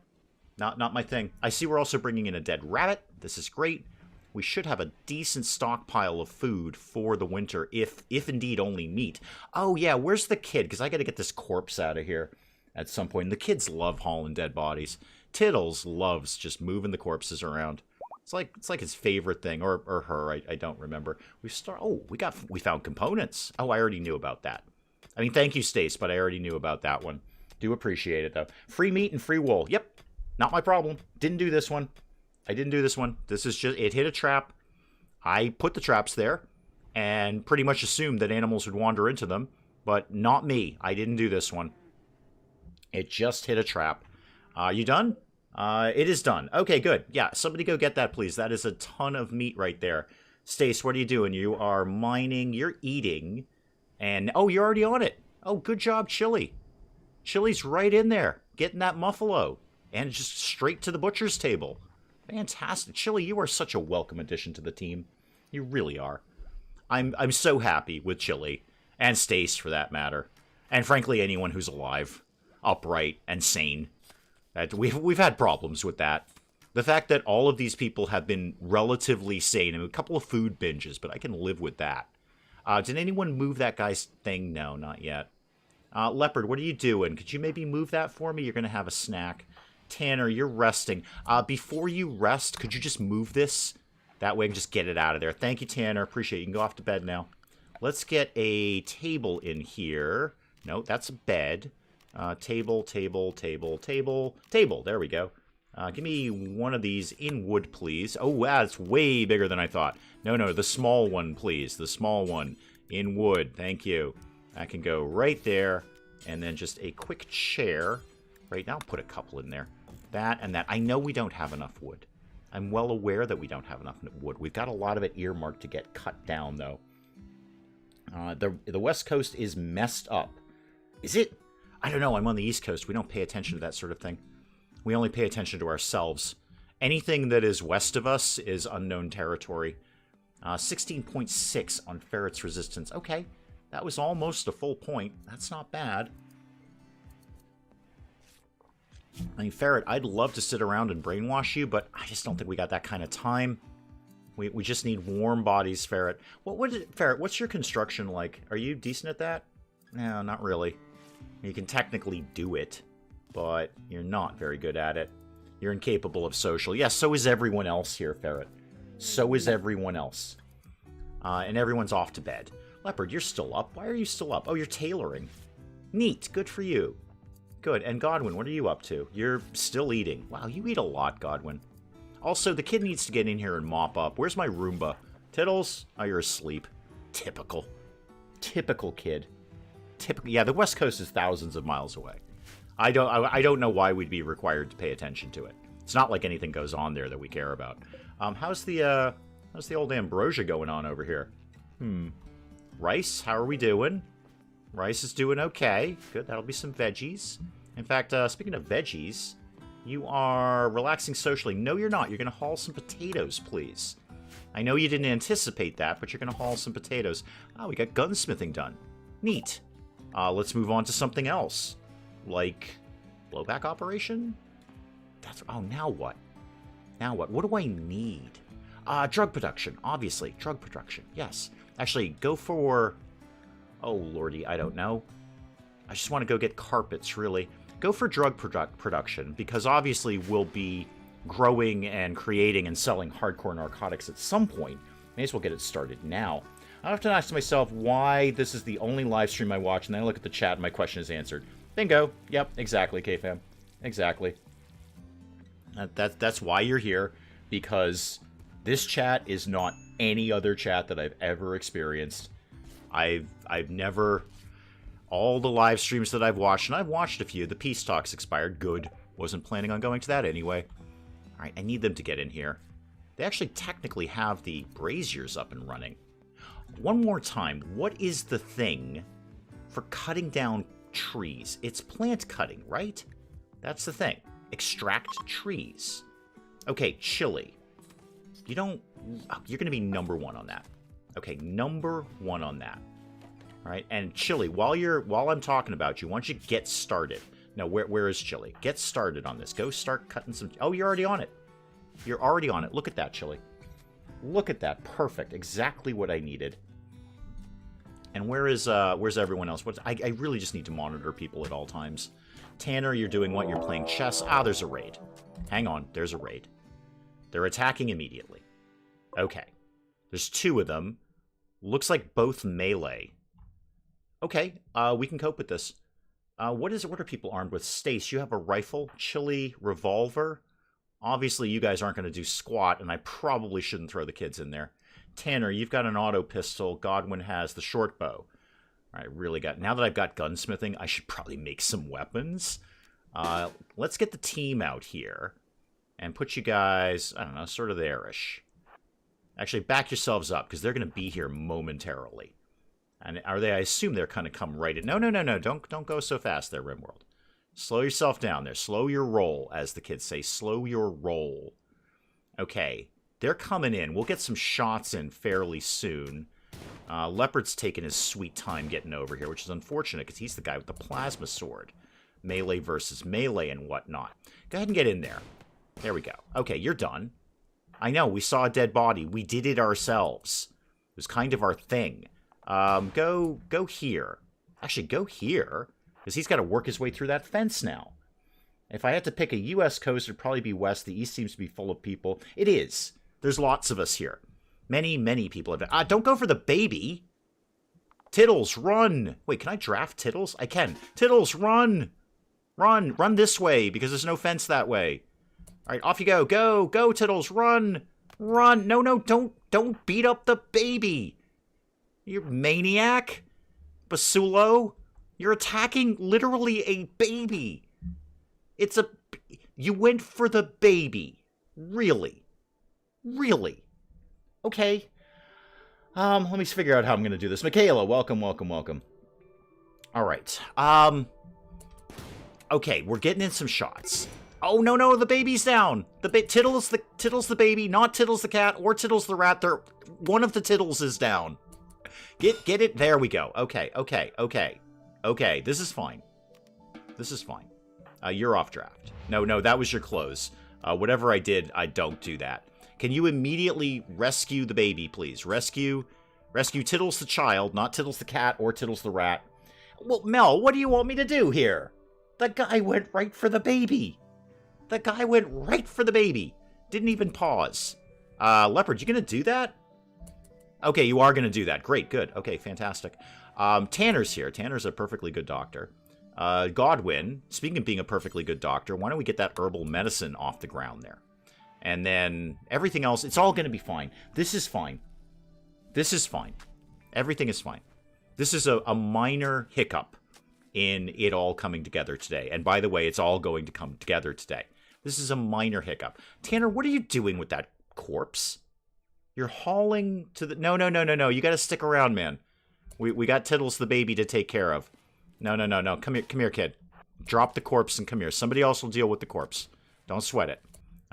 [SPEAKER 1] Not my thing. I see we're also bringing in a dead rabbit. This is great. We should have a decent stockpile of food for the winter, if indeed only meat. Oh, yeah, where's the kid? Because I got to get this corpse out of here at some point. And the kids love hauling dead bodies. Tittles loves just moving the corpses around. It's like his favorite thing, or her. I don't remember. We found components. Oh, I already knew about that. I mean, thank you, Stace, but I already knew about that one. Do appreciate it though. Free meat and free wool. Yep, not my problem. Didn't do this one. I didn't do this one. This is just it hit a trap. I put the traps there, and pretty much assumed that animals would wander into them, but not me. I didn't do this one. It just hit a trap. You done? It is done. Okay, good. Yeah, somebody go get that, please. That is a ton of meat right there. Stace, what are you doing? You are mining. You're eating. And, oh, you're already on it. Oh, good job, Chili. Chili's right in there, getting that Muffalo. And just straight to the butcher's table. Fantastic. Chili, you are such a welcome addition to the team. You really are. I'm so happy with Chili. And Stace, for that matter. And frankly, anyone who's alive, upright, and sane. We've had problems with that. The fact that all of these people have been relatively sane. I mean, a couple of food binges, but I can live with that. Did anyone move that guy's thing? No, not yet. Leopard, what are you doing? Could you maybe move that for me? You're going to have a snack. Tanner, you're resting. Before you rest, could you just move this? That way I can just get it out of there. Thank you, Tanner. Appreciate it. You can go off to bed now. Let's get a table in here. No, that's a bed. Table. There we go. Give me one of these in wood, please. Oh, wow, it's way bigger than I thought. No, the small one, please. The small one in wood. Thank you. I can go right there. And then just a quick chair. Right now, I'll put a couple in there. That and that. I know we don't have enough wood. I'm well aware that we don't have enough wood. We've got a lot of it earmarked to get cut down, though. The West Coast is messed up. Is it? I don't know. I'm on the East Coast. We don't pay attention to that sort of thing. We only pay attention to ourselves. Anything that is west of us is unknown territory. 16.6 on ferret's resistance. Okay, that was almost a full point. That's not bad. I mean, Ferret, I'd love to sit around and brainwash you, but I just don't think we got that kind of time. We just need warm bodies, Ferret. Ferret, what's your construction like? Are you decent at that? No, not really. You can technically do it, but you're not very good at it. You're incapable of social. Yes, so is everyone else here, Ferret. So is everyone else. And everyone's off to bed. Leopard, you're still up. Why are you still up? Oh, you're tailoring. Neat. Good for you. Good. And Godwin, what are you up to? You're still eating. Wow, you eat a lot, Godwin. Also, the kid needs to get in here and mop up. Where's my Roomba? Tittles? Oh, you're asleep. Typical. Typical kid. Typical. Yeah, the West Coast is thousands of miles away. I don't know why we'd be required to pay attention to it. It's not like anything goes on there that we care about. How's the old ambrosia going on over here? Rice, how are we doing? Rice is doing okay. Good, that'll be some veggies. In fact, speaking of veggies, you are relaxing socially. No, you're not. You're going to haul some potatoes, please. I know you didn't anticipate that, but you're going to haul some potatoes. Ah, we got gunsmithing done. Neat. Let's move on to something else. Like, blowback operation? Oh, now what? Now what? What do I need? Drug production, obviously. Drug production, yes. Actually, go for... Oh, lordy, I don't know. I just want to go get carpets, really. Go for drug production, because obviously we'll be growing and creating and selling hardcore narcotics at some point. May as well get it started now. I have to ask myself why this is the only live stream I watch, and then I look at the chat and my question is answered. Bingo. Yep, exactly, KFam. Exactly. That's why you're here, because this chat is not any other chat that I've ever experienced. I've never... All the live streams that I've watched, and I've watched a few, the peace talks expired. Good. Wasn't planning on going to that anyway. Alright, I need them to get in here. They actually technically have the braziers up and running. One more time, what is the thing for cutting down trees? It's plant cutting, right? That's the thing. Extract trees. Okay, chili. You don't... You're going to be number 1 on that. Okay, number 1 on that. All right, and Chili, while I'm talking about you, why don't you get started? Now, where is Chili? Get started on this. Go start cutting some... Oh, you're already on it. You're already on it. Look at that, Chili. Look at that. Perfect. Exactly what I needed. And where's everyone else? I really just need to monitor people at all times. Tanner, you're doing what? You're playing chess. Ah, there's a raid. Hang on. There's a raid. They're attacking immediately. Okay. There's 2 of them. Looks like both melee. Okay, we can cope with this. What are people armed with? Stace, you have a rifle. Chili, revolver. Obviously, you guys aren't going to do squat, and I probably shouldn't throw the kids in there. Tanner, you've got an auto pistol. Godwin has the short bow. All right, now that I've got gunsmithing, I should probably make some weapons. Let's get the team out here and put you guys, I don't know, sort of there-ish. Actually, back yourselves up, because they're going to be here momentarily. And are they? I assume they're kind of come right in. No. Don't go so fast there, RimWorld. Slow yourself down there. Slow your roll, as the kids say. Slow your roll. Okay. They're coming in. We'll get some shots in fairly soon. Leopard's taking his sweet time getting over here, which is unfortunate because he's the guy with the plasma sword. Melee versus melee and whatnot. Go ahead and get in there. There we go. Okay, you're done. I know, we saw a dead body. We did it ourselves. It was kind of our thing. Go here. Actually, go here, because he's got to work his way through that fence now. If I had to pick a U.S. coast, it'd probably be west. The east seems to be full of people. It is. There's lots of us here. Many people have... don't go for the baby! Tittles, run! Wait, can I draft Tittles? I can. Tittles, run! Run this way, because there's no fence that way. Alright, off you go. Go, Tittles, run! Run! No, don't beat up the baby! You maniac! Basulo! You're attacking literally a baby! You went for the baby. Really? Really? Okay. Let me figure out how I'm going to do this. Michaela, welcome. Alright. Okay, we're getting in some shots. Oh, no, the baby's down. Tittles the baby, not Tittles the cat or Tittles the rat. One of the Tittles is down. Get it. There we go. Okay. This is fine. You're off draft. No, that was your close. Whatever I did, I don't do that. Can you immediately rescue the baby, please? Rescue Tittles the child, not Tittles the cat or Tittles the rat. Well, Mel, what do you want me to do here? The guy went right for the baby. Didn't even pause. Leopard, you gonna do that? Okay, you are gonna do that. Great, good. Okay, fantastic. Tanner's here. Tanner's a perfectly good doctor. Godwin, speaking of being a perfectly good doctor, why don't we get that herbal medicine off the ground there? And then everything else, it's all gonna be fine. This is fine. Everything is fine. This is a minor hiccup in it all coming together today. And by the way, it's all going to come together today. This is a minor hiccup. Tanner, what are you doing with that corpse? You're hauling to the... No. You got to stick around, man. We got Tittles the baby to take care of. No. Come here, kid. Drop the corpse and come here. Somebody else will deal with the corpse. Don't sweat it.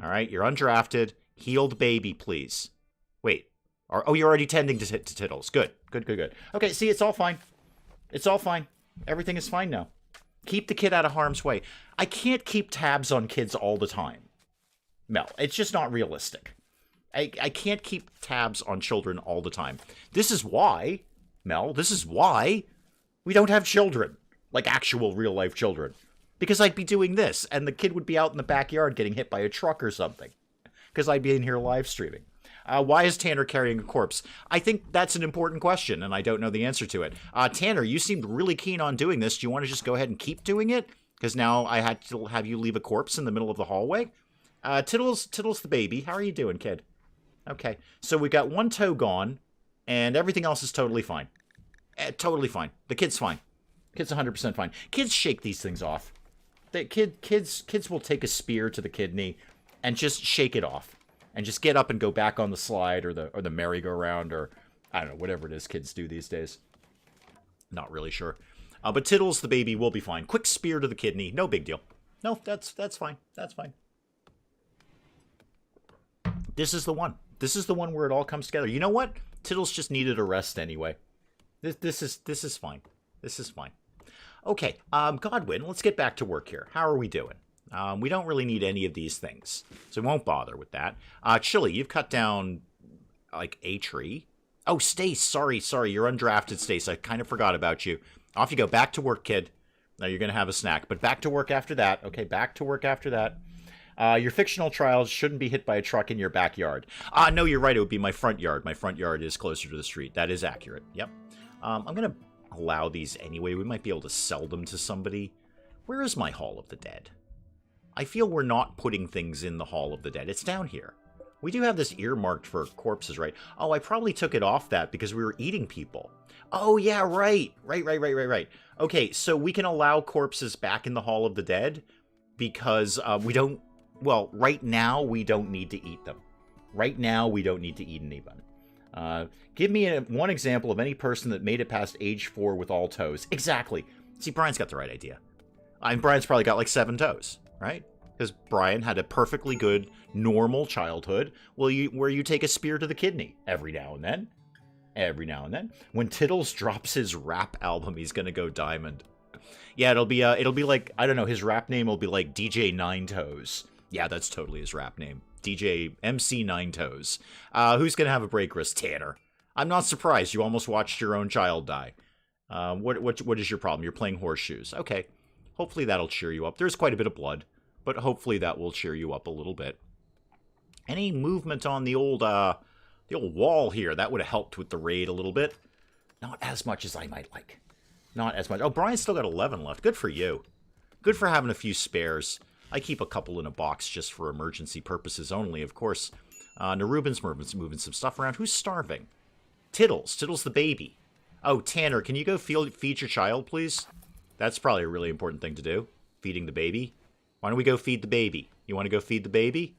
[SPEAKER 1] All right, you're undrafted. Healed baby, please. Wait. Oh, you're already tending to Tittles. Good. Okay, see, it's all fine. Everything is fine now. Keep the kid out of harm's way. I can't keep tabs on kids all the time. Mel, it's just not realistic. I can't keep tabs on children all the time. This is why, Mel, we don't have children. Like actual real-life children. Because I'd be doing this, and the kid would be out in the backyard getting hit by a truck or something. Because I'd be in here live streaming. Why is Tanner carrying a corpse? I think that's an important question, and I don't know the answer to it. Tanner, you seemed really keen on doing this. Do you want to just go ahead and keep doing it? Because now I had to have you leave a corpse in the middle of the hallway? Tittles the baby. How are you doing, kid? Okay, so we got one toe gone, and everything else is totally fine. Totally fine. The kid's fine. Kid's 100% fine. Kids shake these things off. Kids will take a spear to the kidney and just shake it off, and just get up and go back on the slide or the merry-go-round, or I don't know, whatever it is kids do these days. Not really sure. But Tittles the baby will be fine. Quick spear to the kidney, no big deal. No, that's fine. That's fine. This is the one. This is the one where it all comes together. You know what? Tittles just needed a rest anyway. This is fine. This is fine. Okay, Godwin, let's get back to work here. How are we doing? We don't really need any of these things, so we won't bother with that. Chili, you've cut down, like, a tree. Oh, Stace, sorry, you're undrafted, Stace. I kind of forgot about you. Off you go. Back to work, kid. Now you're going to have a snack, but back to work after that. Okay, back to work after that. Your fictional trials shouldn't be hit by a truck in your backyard. No, you're right. It would be my front yard. My front yard is closer to the street. That is accurate. Yep. I'm going to allow these anyway. We might be able to sell them to somebody. Where is my Hall of the Dead? I feel we're not putting things in the Hall of the Dead. It's down here. We do have this earmarked for corpses, right? Oh, I probably took it off that because we were eating people. Oh, yeah, right. Right. Okay, so we can allow corpses back in the Hall of the Dead because we don't... Well, right now, we don't need to eat them. Right now, we don't need to eat anyone. Give me one example of any person that made it past age 4 with all toes. Exactly. See, Brian's got the right idea. Brian's probably got like 7 toes, right? Because Brian had a perfectly good, normal childhood where you take a spear to the kidney every now and then. Every now and then. When Tittles drops his rap album, he's going to go diamond. Yeah, it'll be like, I don't know, his rap name will be like DJ Nine Toes. Yeah, that's totally his rap name. DJ MC Nine Toes. Who's going to have a break wrist? Tanner. I'm not surprised. You almost watched your own child die. What is your problem? You're playing horseshoes. Okay. Hopefully that'll cheer you up. There's quite a bit of blood, but hopefully that will cheer you up a little bit. Any movement on the old wall here, that would have helped with the raid a little bit. Not as much as I might like. Not as much. Oh, Brian's still got 11 left. Good for you. Good for having a few spares. I keep a couple in a box just for emergency purposes only, of course. Nerubin's moving some stuff around. Who's starving? Tittles. Tittles the baby. Oh, Tanner, can you go feed your child, please? That's probably a really important thing to do. Feeding the baby. Why don't we go feed the baby? You want to go feed the baby?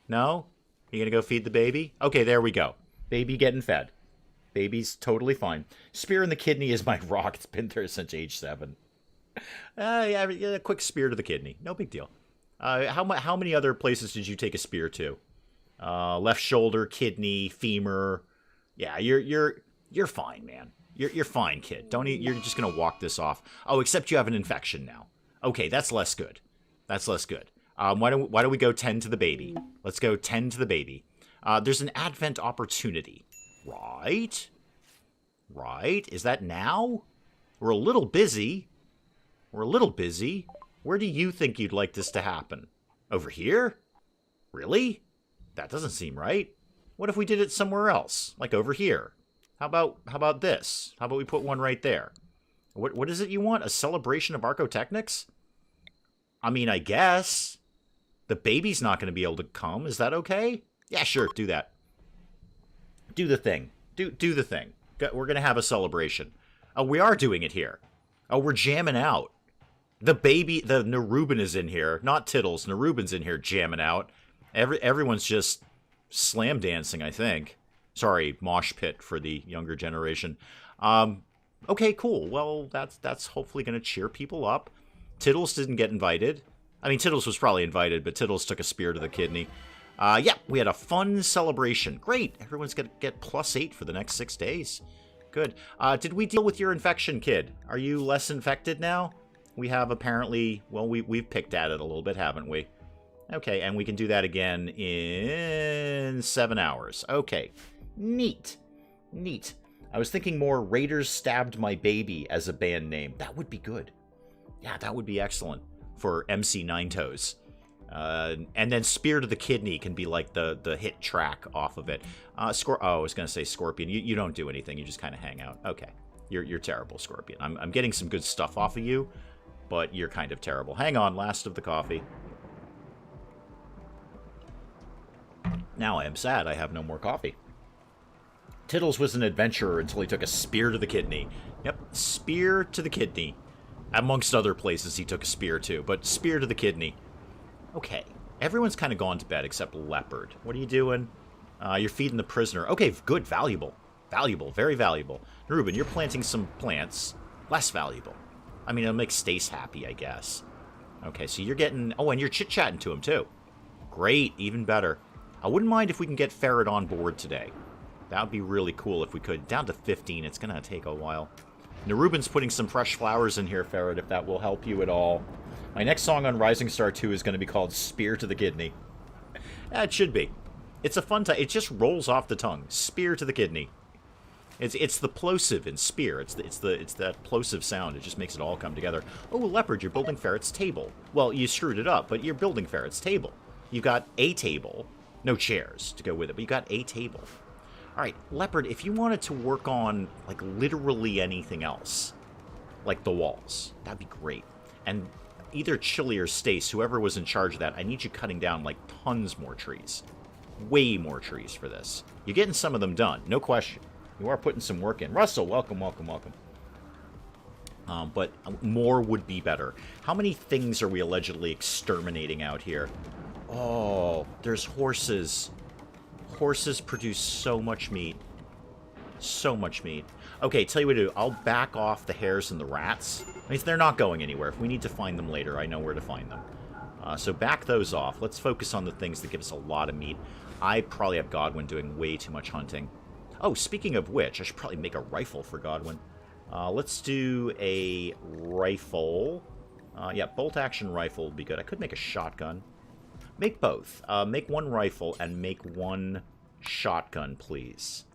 [SPEAKER 1] No? You going to go feed the baby? Okay, there we go. Baby getting fed. Baby's totally fine. Spear in the kidney is my rock. It's been there since age 7. Yeah, a quick spear to the kidney. No big deal. How many other places did you take a spear to? Left shoulder, kidney, femur. Yeah, you're fine, man. You're fine, kid. You're just gonna walk this off. Oh, except you have an infection now. Okay, that's less good. That's less good. Why don't we go tend to the baby? Let's go tend to the baby. There's an Advent opportunity. Right? Right? Is that now? We're a little busy. We're a little busy. Where do you think you'd like this to happen? Over here? Really? That doesn't seem right. What if we did it somewhere else? Like over here? How about this? How about we put one right there? What is it you want? A celebration of Archotechnics? I mean, I guess. The baby's not going to be able to come. Is that okay? Yeah, sure. Do that. Do the thing. Do the thing. We're going to have a celebration. Oh, we are doing it here. Oh, we're jamming out. The Nerubin is in here. Not Tittles. Nerubin's in here jamming out. Everyone's just slam dancing, I think. Sorry, mosh pit for the younger generation. Okay, cool. Well, that's hopefully going to cheer people up. Tittles didn't get invited. I mean, Tittles was probably invited, but Tittles took a spear to the kidney. Yeah, we had a fun celebration. Great. Everyone's going to get +8 for the next 6 days. Good. Did we deal with your infection, kid? Are you less infected now? We have apparently... Well, we've picked at it a little bit, haven't we? Okay, and we can do that again in 7 hours. Okay. Neat. Neat. I was thinking more Raiders Stabbed My Baby as a band name. That would be good. Yeah, that would be excellent for MC Nine Toes. And then Spear to the Kidney can be like the hit track off of it. I was going to say Scorpion. You don't do anything. You just kind of hang out. Okay. You're terrible, Scorpion. I'm getting some good stuff off of you, but you're kind of terrible. Hang on, last of the coffee. Now I am sad I have no more coffee. Tittles was an adventurer until he took a spear to the kidney. Yep, spear to the kidney. Amongst other places he took a spear to, but spear to the kidney. Okay, everyone's kind of gone to bed except Leopard. What are you doing? You're feeding the prisoner. Okay, good, valuable. Valuable, very valuable. Ruben, you're planting some plants. Less valuable. I mean, it'll make Stace happy, I guess. Okay, so you're getting... Oh, and you're chit-chatting to him, too. Great, even better. I wouldn't mind if we can get Ferret on board today. That would be really cool if we could. Down to 15, it's going to take a while. Now, Ruben's putting some fresh flowers in here, Ferret, if that will help you at all. My next song on Rising Star 2 is going to be called Spear to the Kidney. It should be. It's a fun time. It just rolls off the tongue. Spear to the kidney. It's the plosive in spear. It's that plosive sound. It just makes it all come together. Oh, Leopard, you're building Ferret's table. Well, you screwed it up, but you're building Ferret's table. You got a table. No chairs to go with it, but you got a table. All right, Leopard, if you wanted to work on, like, literally anything else, like the walls, that'd be great. And either Chili or Stace, whoever was in charge of that, I need you cutting down, like, tons more trees. Way more trees for this. You're getting some of them done, no question. You are putting some work in. Russell, welcome, welcome, welcome. But more would be better. How many things are we allegedly exterminating out here? Oh, there's horses. Horses produce so much meat. So much meat. Okay, tell you what to do. I'll back off the hares and the rats. I mean, they're not going anywhere. If we need to find them later, I know where to find them. So back those off. Let's focus on the things that give us a lot of meat. I probably have Godwin doing way too much hunting. Oh, speaking of which, I should probably make a rifle for Godwin. Let's do a rifle. Yeah, bolt-action rifle would be good. I could make a shotgun. Make both. Make one rifle and make one shotgun, please.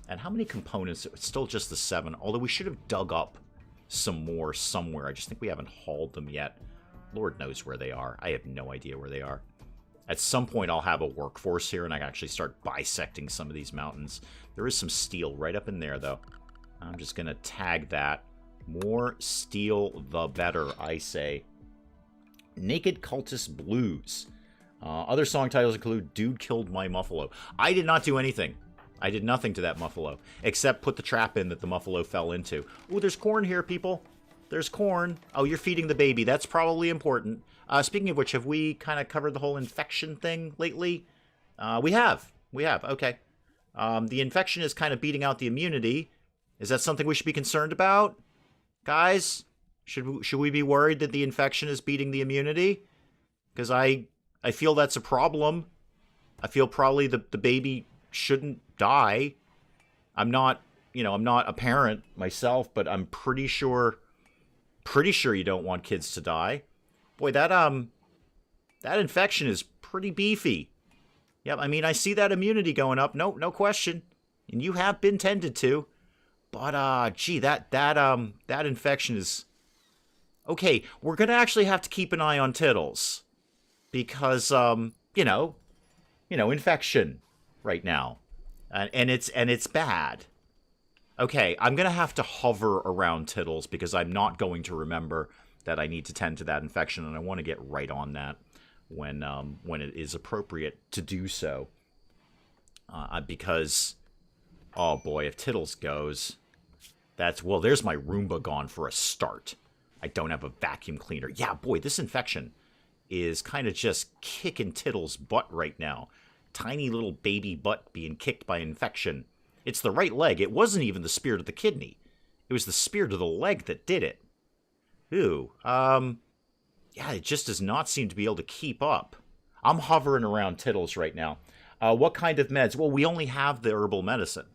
[SPEAKER 1] And how many components? It's still just the 7, although we should have dug up some more somewhere. I just think we haven't hauled them yet. Lord knows where they are. I have no idea where they are. At some point, I'll have a workforce here, and I can actually start bisecting some of these mountains. There is some steel right up in there, though. I'm just going to tag that. More steel, the better, I say. Naked Cultist Blues. Other song titles include Dude Killed My Muffalo. I did not do anything. I did nothing to that Muffalo, except put the trap in that the Muffalo fell into. Ooh, there's corn here, people. There's corn. Oh, you're feeding the baby. That's probably important. Speaking of which, have we kind of covered the whole infection thing lately? We have. We have. Okay. The infection is kind of beating out the immunity. Is that something we should be concerned about? Guys, should we be worried that the infection is beating the immunity? Because I feel that's a problem. I feel probably the baby shouldn't die. I'm not a parent myself, but I'm pretty sure you don't want kids to die. Boy, that infection is pretty beefy. Yep, I mean, I see that immunity going up. No question. And you have been tended to. But, gee, that infection is... Okay, we're going to actually have to keep an eye on Tittles. Because, infection right now. And it's bad. Okay, I'm going to have to hover around Tittles because I'm not going to remember that I need to tend to that infection, and I want to get right on that when it is appropriate to do so. Because, oh boy, if Tittles goes, there's my Roomba gone for a start. I don't have a vacuum cleaner. Yeah, boy, this infection is kind of just kicking Tittles' butt right now. Tiny little baby butt being kicked by infection. It's the right leg. It wasn't even the spear to the kidney. It was the spear to the leg that did it. Ooh, yeah, it just does not seem to be able to keep up. I'm hovering around Tittles right now. What kind of meds? Well, we only have the herbal medicine.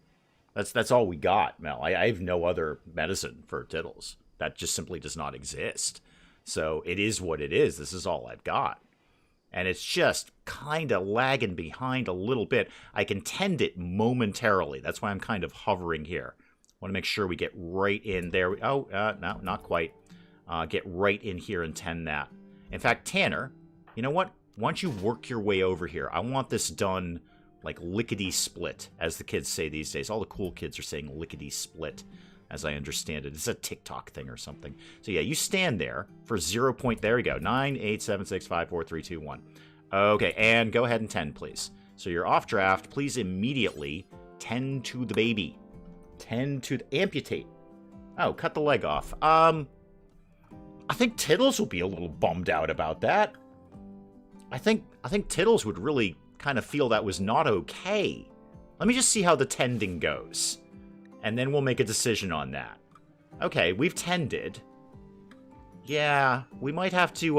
[SPEAKER 1] That's all we got, Mel. I have no other medicine for Tittles. That just simply does not exist. So it is what it is. This is all I've got. And it's just kind of lagging behind a little bit. I can tend it momentarily. That's why I'm kind of hovering here. I want to make sure we get right in there. No, not quite. Get right in here and tend that. In fact, Tanner, you know what? Why don't you work your way over here? I want this done like lickety-split, as the kids say these days. All the cool kids are saying lickety-split, as I understand it. It's a TikTok thing or something. So yeah, you stand there for 0 point. There we go. 9, 8, 7, 6, 5, 4, 3, 2, 1. Okay, and go ahead and tend, please. So you're off draft. Please immediately tend to the baby. Tend to amputate. Oh, cut the leg off. I think Tiddles will be a little bummed out about that. I think Tiddles would really kind of feel that was not okay. Let me just see how the tending goes. And then we'll make a decision on that. Okay, we've tended. Yeah, we might have to,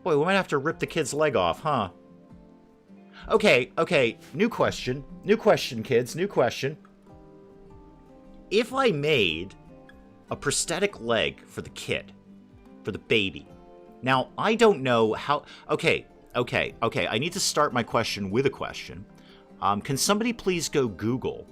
[SPEAKER 1] boy, we might have to rip the kid's leg off, huh? Okay, new question. New question, kids, new question. If I made a prosthetic leg for the kid, for the baby. Now, I don't know how... Okay, I need to start my question with a question. Can somebody please go Google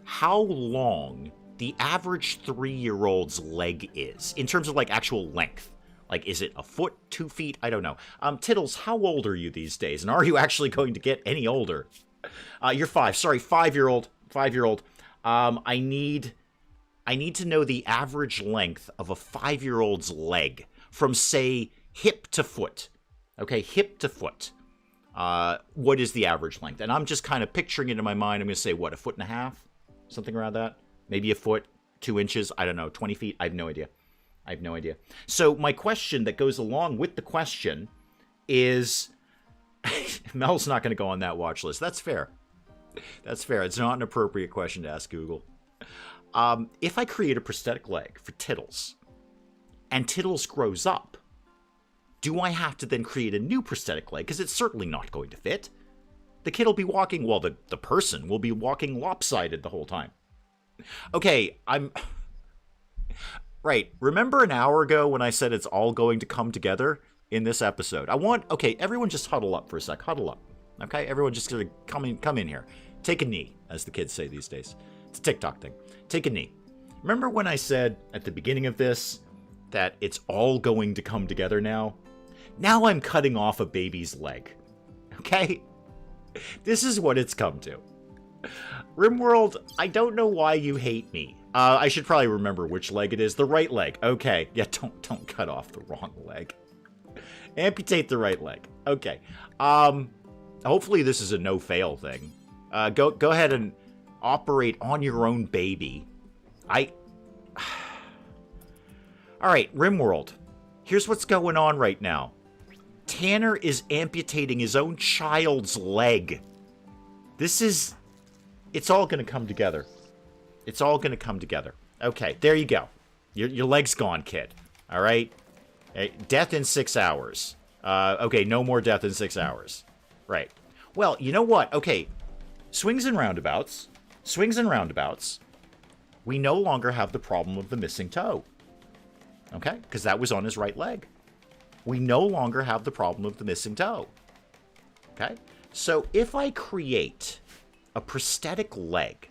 [SPEAKER 1] how long the average 3-year-old's leg is, in terms of, like, actual length? Like, is it a foot, 2 feet? I don't know. Tiddles, how old are you these days? And are you actually going to get any older? You're 5. Sorry, 5-year-old. 5-year-old. I need to know the average length of a 5-year-old's leg from, say, hip to foot. Okay, hip to foot. What is the average length? And I'm just kind of picturing it in my mind. I'm going to say, what, a foot and a half? Something around that? Maybe a foot, 2 inches? I don't know, 20 feet? I have no idea. So my question that goes along with the question is... Mel's not going to go on that watch list. That's fair. That's fair. It's not an appropriate question to ask Google. If I create a prosthetic leg for Tiddles, and Tiddles grows up, do I have to then create a new prosthetic leg? Because it's certainly not going to fit. The kid will be walking, well, the person will be walking lopsided the whole time. Okay, Right, remember an hour ago when I said it's all going to come together in this episode? Okay, everyone just huddle up for a sec. Huddle up. Okay, everyone just gonna come in here. Take a knee, as the kids say these days. It's a TikTok thing. Take a knee. Remember when I said at the beginning of this that it's all going to come together now? Now I'm cutting off a baby's leg. Okay? This is what it's come to. RimWorld, I don't know why you hate me. I should probably remember which leg it is. The right leg. Okay. Yeah, don't cut off the wrong leg. Amputate the right leg. Okay. Hopefully this is a no-fail thing. Go ahead and operate on your own baby. Alright, RimWorld. Here's what's going on right now. Tanner is amputating his own child's leg. It's all going to come together. It's all going to come together. Okay, there you go. Your leg's gone, kid. All right? Death in 6 hours. Okay, no more death in 6 hours. Right. Well, you know what? Okay, swings and roundabouts. Swings and roundabouts. We no longer have the problem of the missing toe. Okay? Because that was on his right leg. We no longer have the problem of the missing toe. Okay? So if I create a prosthetic leg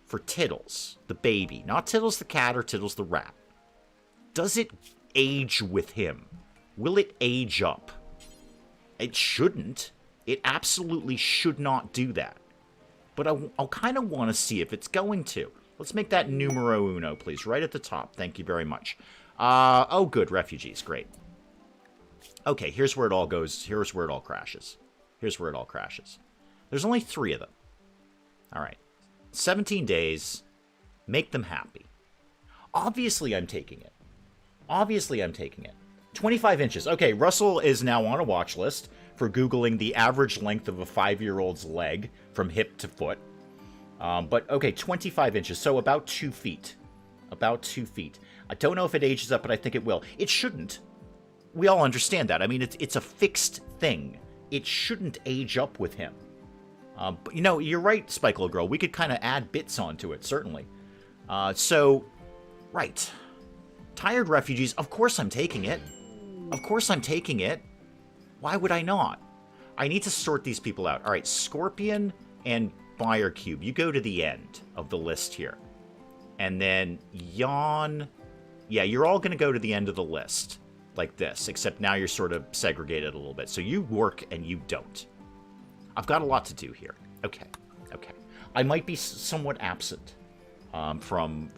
[SPEAKER 1] for Tiddles, the baby, not Tiddles the cat or Tiddles the rat, does it age with him? Will it age up? It shouldn't. It absolutely should not do that. But I'll kind of want to see if it's going to. Let's make that numero uno, please, right at the top. Thank you very much. Oh, good, refugees, great. Okay, here's where it all goes. Here's where it all crashes. Here's where it all crashes. There's only 3 of them. All right. 17 days. Make them happy. Obviously, I'm taking it. Obviously, I'm taking it. 25 inches. Okay, Russell is now on a watch list for Googling the average length of a 5-year-old's leg from hip to foot. But, okay, 25 inches. So about 2 feet. About 2 feet. I don't know if it ages up, but I think it will. It shouldn't. We all understand that. I mean, it's a fixed thing. It shouldn't age up with him. But, you know, you're right, Spike Little Girl. We could kind of add bits onto it, certainly. Right. Tired refugees. Of course I'm taking it. Of course I'm taking it. Why would I not? I need to sort these people out. All right, Scorpion and Buyer Cube. You go to the end of the list here. And then Yawn. Yeah, you're all going to go to the end of the list. Like this, except now you're sort of segregated a little bit. So you work and you don't. I've got a lot to do here. Okay. I might be somewhat absent from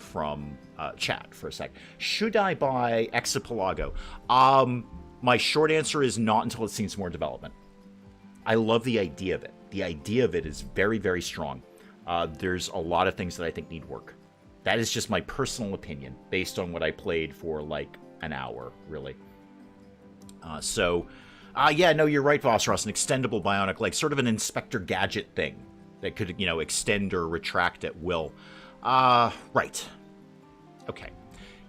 [SPEAKER 1] chat for a sec. Should I buy Exapelago? My short answer is not until it's seen some more development. I love the idea of it. The idea of it is very, very strong. There's a lot of things that I think need work. That is just my personal opinion, based on what I played for, like, an hour, really. Yeah, no, you're right, Vossross. An extendable bionic leg, sort of an Inspector Gadget thing that could, you know, extend or retract at will. Right. Okay.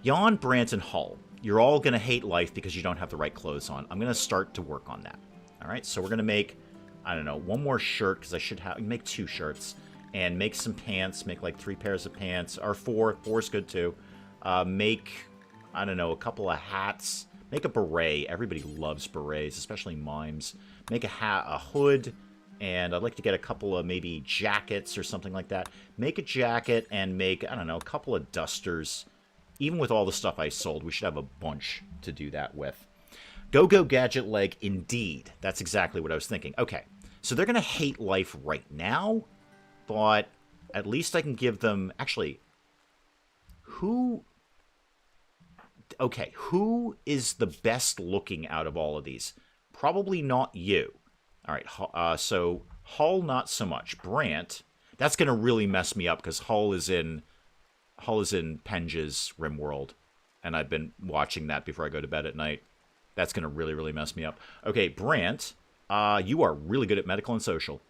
[SPEAKER 1] Jan, Brant, and Hull. You're all going to hate life because you don't have the right clothes on. I'm going to start to work on that. All right, so we're going to make, I don't know, one more shirt, because I should make 2 shirts. And make some pants, make like 3 pairs of pants, or 4. 4's good too. Make, I don't know, a couple of hats. Make a beret. Everybody loves berets, especially mimes. Make a hat, a hood, and I'd like to get a couple of maybe jackets or something like that. Make a jacket and make, I don't know, a couple of dusters. Even with all the stuff I sold, we should have a bunch to do that with. Go-Go Gadget Leg, indeed. That's exactly what I was thinking. Okay, so they're going to hate life right now, but at least I can give them... Actually, who... Okay, who is the best looking out of all of these? Probably not you. All right, so Hull, not so much. Brant, that's going to really mess me up because Hull is in Penge's RimWorld, and I've been watching that before I go to bed at night. That's going to really, really mess me up. Okay, Brant, you are really good at medical and social,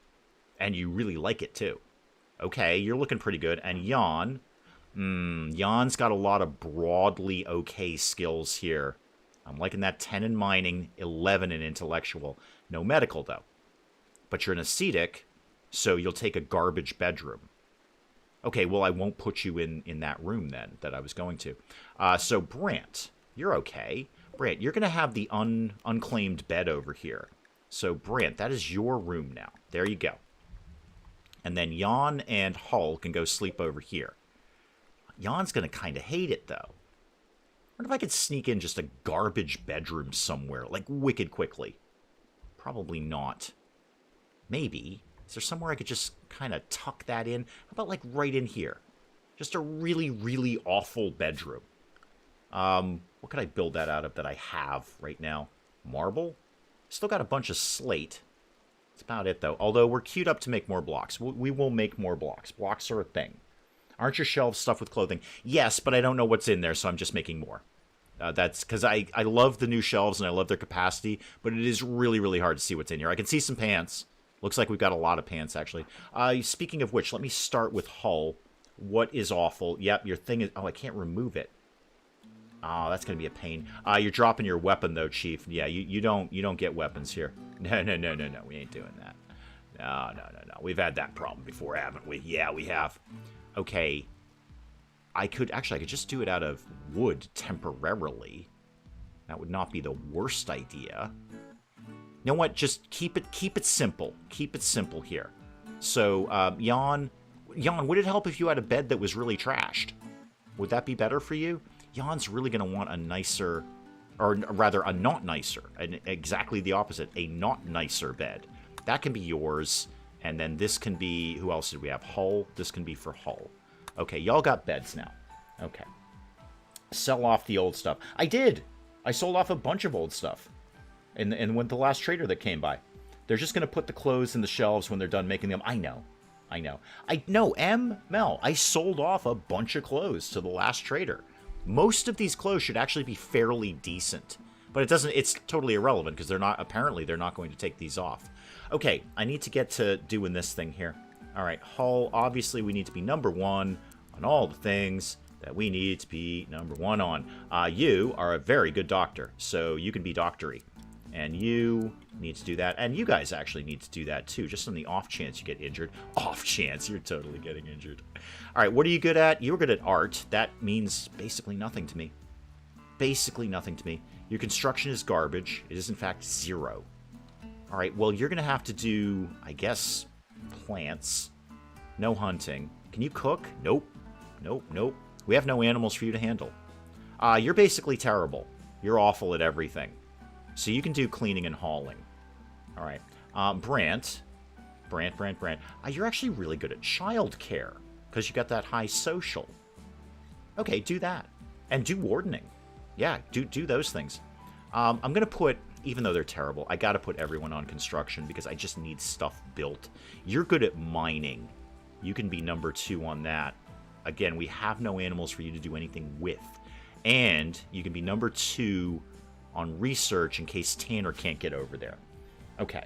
[SPEAKER 1] and you really like it too. Okay, you're looking pretty good. And Jan, Jan's got a lot of broadly okay skills here. I'm liking that 10 in mining, 11 in intellectual. No medical, though. But you're an ascetic, so you'll take a garbage bedroom. Okay, well, I won't put you in that room, then, that I was going to. So, Brant, you're okay. Brant, you're going to have the unclaimed bed over here. So, Brant, that is your room now. There you go. And then Jan and Hull can go sleep over here. Jan's going to kind of hate it, though. I wonder if I could sneak in just a garbage bedroom somewhere, like wicked quickly. Probably not. Maybe. Is there somewhere I could just kind of tuck that in? How about, like, right in here? Just a really, really awful bedroom. What could I build that out of that I have right now? Marble? Still got a bunch of slate. That's about it, though. Although we're queued up to make more blocks. We will make more blocks. Blocks are a thing. Aren't your shelves stuffed with clothing? Yes, but I don't know what's in there, so I'm just making more. That's because I love the new shelves and I love their capacity, but it is really, really hard to see what's in here. I can see some pants. Looks like we've got a lot of pants, actually. Speaking of which, let me start with Hull. What is awful? Yep, your thing is... Oh, I can't remove it. Oh, that's going to be a pain. You're dropping your weapon, though, Chief. Yeah, you don't get weapons here. No. We ain't doing that. No. We've had that problem before, haven't we? Yeah, we have. Okay. I could just do it out of wood temporarily. That would not be the worst idea. You know what? Just keep it simple. Keep it simple here. So, Jan, would it help if you had a bed that was really trashed? Would that be better for you? Jan's really going to want a nicer, or rather a not nicer, exactly the opposite, a not nicer bed. That can be yours, and then this can be, who else did we have? Hull. This can be for Hull. Okay, y'all got beds now. Okay. Sell off the old stuff. I did! I sold off a bunch of old stuff. And with the last trader that came by. They're just going to put the clothes in the shelves when they're done making them. I know. Mel, I sold off a bunch of clothes to the last trader. Most of these clothes should actually be fairly decent. But it's totally irrelevant because they're not going to take these off. Okay, I need to get to doing this thing here. All right, Hull, obviously we need to be number 1 on all the things that we need to be number 1 on. You are a very good doctor, so you can be doctory. And you need to do that. And you guys actually need to do that, too, just on the off chance you get injured. Off chance, you're totally getting injured. All right, what are you good at? You're good at art. That means basically nothing to me. Basically nothing to me. Your construction is garbage. It is, in fact, 0. All right, well, you're going to have to do, I guess, plants. No hunting. Can you cook? Nope. We have no animals for you to handle. You're basically terrible. You're awful at everything. So you can do cleaning and hauling. All right. Brant. You're actually really good at childcare because you got that high social. Okay, do that. And do wardening. Yeah, do those things. I'm going to put... even though they're terrible, I gotta put everyone on construction because I just need stuff built. You're good at mining. You can be number 2 on that. Again, we have no animals for you to do anything with. And you can be number 2 on research in case Tanner can't get over there. Okay.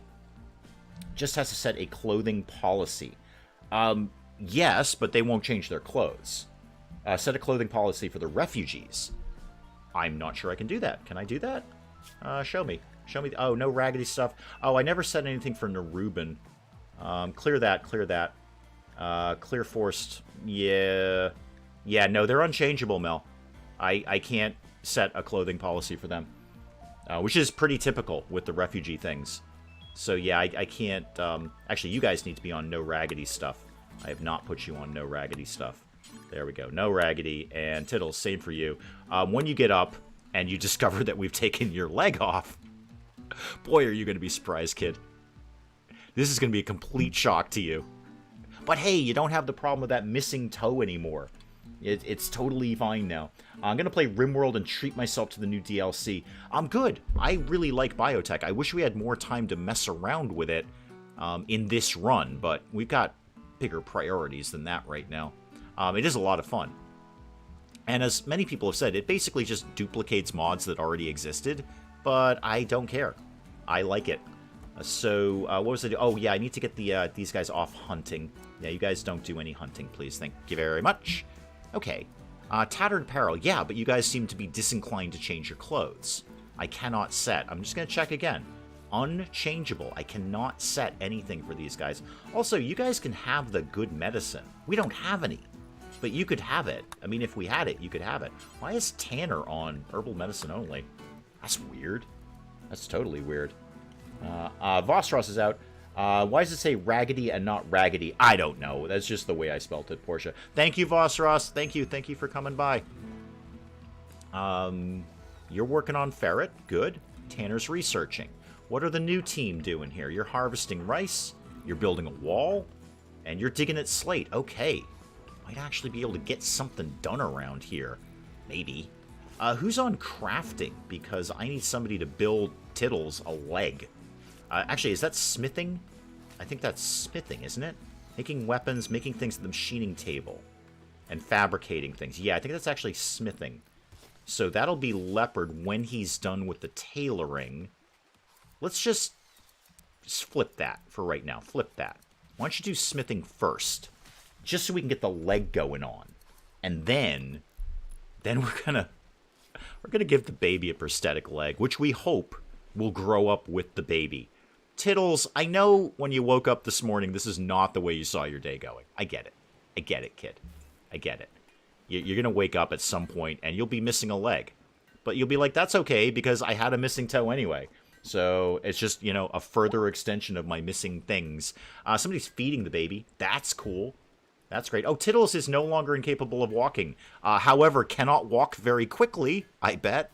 [SPEAKER 1] Just has to set a clothing policy. Yes, but they won't change their clothes. Set a clothing policy for the refugees. I'm not sure I can do that. Can I do that? Show me. Show me. Oh, no raggedy stuff. Oh, I never said anything for Neruban. Clear that. Clear that. Clear forced. Yeah. Yeah, no, they're unchangeable, Mel. I can't set a clothing policy for them. Which is pretty typical with the refugee things. So, yeah, I can't... actually, you guys need to be on no raggedy stuff. I have not put you on no raggedy stuff. There we go. No raggedy. And Tittles, same for you. When you get up and you discover that we've taken your leg off, boy, are you going to be surprised, kid. This is going to be a complete shock to you. But hey, you don't have the problem of that missing toe anymore. It's totally fine now. I'm going to play RimWorld and treat myself to the new DLC. I'm good. I really like Biotech. I wish we had more time to mess around with it in this run, but we've got bigger priorities than that right now. It is a lot of fun. And as many people have said, it basically just duplicates mods that already existed, but I don't care. I like it. So, what was it? Oh, yeah, I need to get these guys off hunting. Yeah, you guys don't do any hunting, please. Thank you very much. Okay. Tattered apparel. Yeah, but you guys seem to be disinclined to change your clothes. I cannot set. I'm just going to check again. Unchangeable. I cannot set anything for these guys. Also, you guys can have the good medicine. We don't have any. But you could have it. I mean, if we had it, you could have it. Why is Tanner on herbal medicine only? That's weird. That's totally weird. Vostros is out. Why does it say raggedy and not raggedy? I don't know. That's just the way I spelt it, Portia. Thank you, Vostros. Thank you. Thank you for coming by. You're working on ferret. Good. Tanner's researching. What are the new team doing here? You're harvesting rice. You're building a wall. And you're digging at slate. Okay. Might actually be able to get something done around here. Maybe. Who's on crafting? Because I need somebody to build Tittles a leg. Actually, is that smithing? I think that's smithing, isn't it? Making weapons, making things at the machining table. And fabricating things. Yeah, I think that's actually smithing. So that'll be Leopard when he's done with the tailoring. Let's just flip that for right now. Flip that. Why don't you do smithing first? Just so we can get the leg going on. And then we're gonna give the baby a prosthetic leg, which we hope will grow up with the baby. Tittles, I know when you woke up this morning, this is not the way you saw your day going. I get it. I get it, kid. I get it. You're going to wake up at some point and you'll be missing a leg. But you'll be like, that's okay because I had a missing toe anyway. So it's just, you know, a further extension of my missing things. Somebody's feeding the baby. That's cool. That's great. Oh, Tittles is no longer incapable of walking. However, cannot walk very quickly, I bet.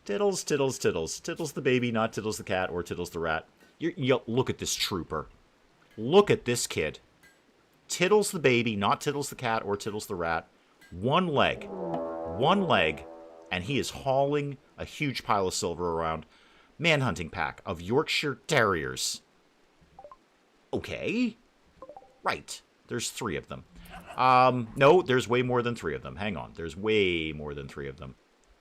[SPEAKER 1] Tittles, Tittles, Tittles. Tittles the baby, not Tittles the cat or Tittles the rat. Look at this trooper. Look at this kid. Tittles the baby, not Tittles the cat or Tittles the rat. One leg, and he is hauling a huge pile of silver around. Manhunting pack of Yorkshire Terriers. Okay. Right. There's 3 of them. No, there's way more than 3 of them. Hang on. There's way more than 3 of them.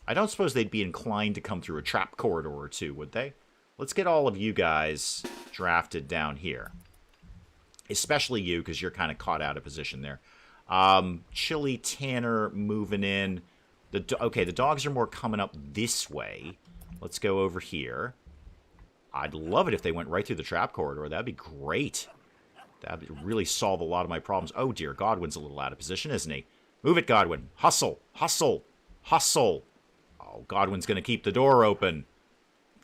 [SPEAKER 1] I don't suppose they'd be inclined to come through a trap corridor or 2, would they? Let's get all of you guys drafted down here. Especially you, because you're kind of caught out of position there. Chili Tanner moving in. Okay, the dogs are more coming up this way. Let's go over here. I'd love it if they went right through the trap corridor. That'd be great. That'd really solve a lot of my problems. Oh, dear. Godwin's a little out of position, isn't he? Move it, Godwin. Hustle. Hustle. Hustle. Oh, Godwin's going to keep the door open.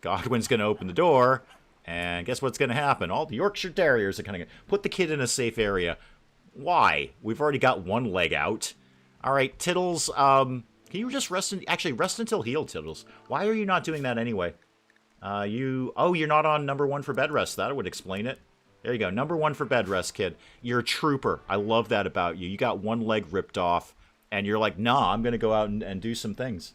[SPEAKER 1] Godwin's going to open the door. And guess what's going to happen? All the Yorkshire Terriers are going to put the kid in a safe area. Why? We've already got one leg out. All right, Tittles, can you just rest? Actually, rest until healed, Tittles. Why are you not doing that anyway? Oh, you're not on number 1 for bed rest. That would explain it. There you go. Number 1 for bed rest, kid. You're a trooper. I love that about you. You got one leg ripped off, and you're like, nah, I'm going to go out and do some things.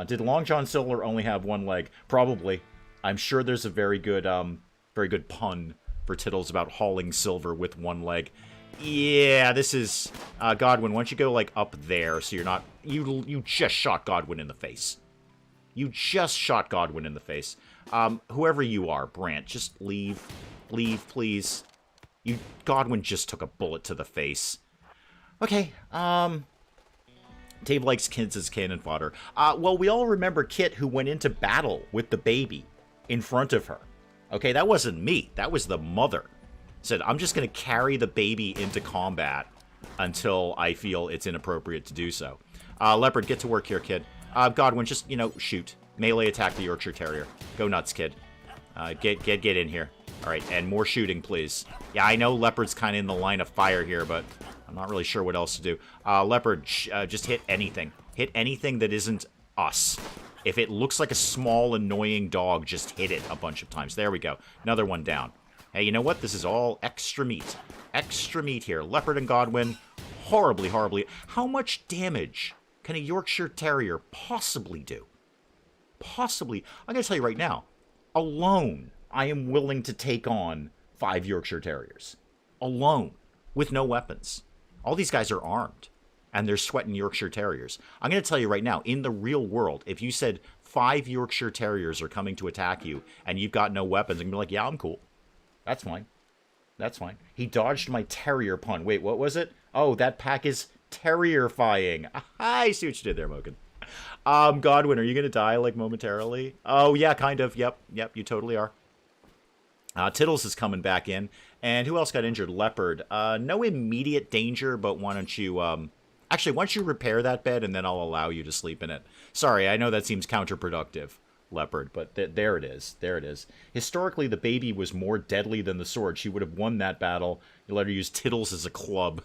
[SPEAKER 1] Did Long John Silver only have one leg? Probably. I'm sure there's a very good pun for Tittles about hauling silver with one leg. Yeah, this is Godwin. Why don't you go like up there so you're not you just shot Godwin in the face. You just shot Godwin in the face. Whoever you are, Brant, just leave, please. Godwin just took a bullet to the face. Okay. Dave likes kids as cannon fodder. Well, we all remember Kit, who went into battle with the baby in front of her. Okay, that wasn't me. That was the mother. Said, I'm just going to carry the baby into combat until I feel it's inappropriate to do so. Leopard, get to work here, kid. Godwin, just, shoot. Melee attack the Yorkshire Terrier. Go nuts, kid. Get in here. All right, and more shooting, please. Yeah, I know Leopard's kind of in the line of fire here, but I'm not really sure what else to do. Leopard, just hit anything. Hit anything that isn't us. If it looks like a small, annoying dog, just hit it a bunch of times. There we go. Another one down. Hey, you know what? This is all extra meat. Extra meat here. Leopard and Godwin, horribly. How much damage can a Yorkshire Terrier possibly do? Possibly. I'm going to tell you right now. Alone, I am willing to take on 5 Yorkshire Terriers. Alone. With no weapons. All these guys are armed. And they're sweating Yorkshire Terriers. I'm going to tell you right now, in the real world, if you said 5 Yorkshire Terriers are coming to attack you, and you've got no weapons, I'm going to be like, yeah, I'm cool. That's fine. That's fine. He dodged my terrier pun. Wait, what was it? Oh, that pack is terrifying. I see what you did there, Mogan. Godwin, are you going to die, like, momentarily? Oh, yeah, kind of. Yep, you totally are. Tittles is coming back in. And who else got injured? Leopard. No immediate danger, but why don't you, Actually, why don't you repair that bed, and then I'll allow you to sleep in it. Sorry, I know that seems counterproductive, Leopard, but there it is. There it is. Historically, the baby was more deadly than the sword. She would have won that battle. You let her use Tittles as a club.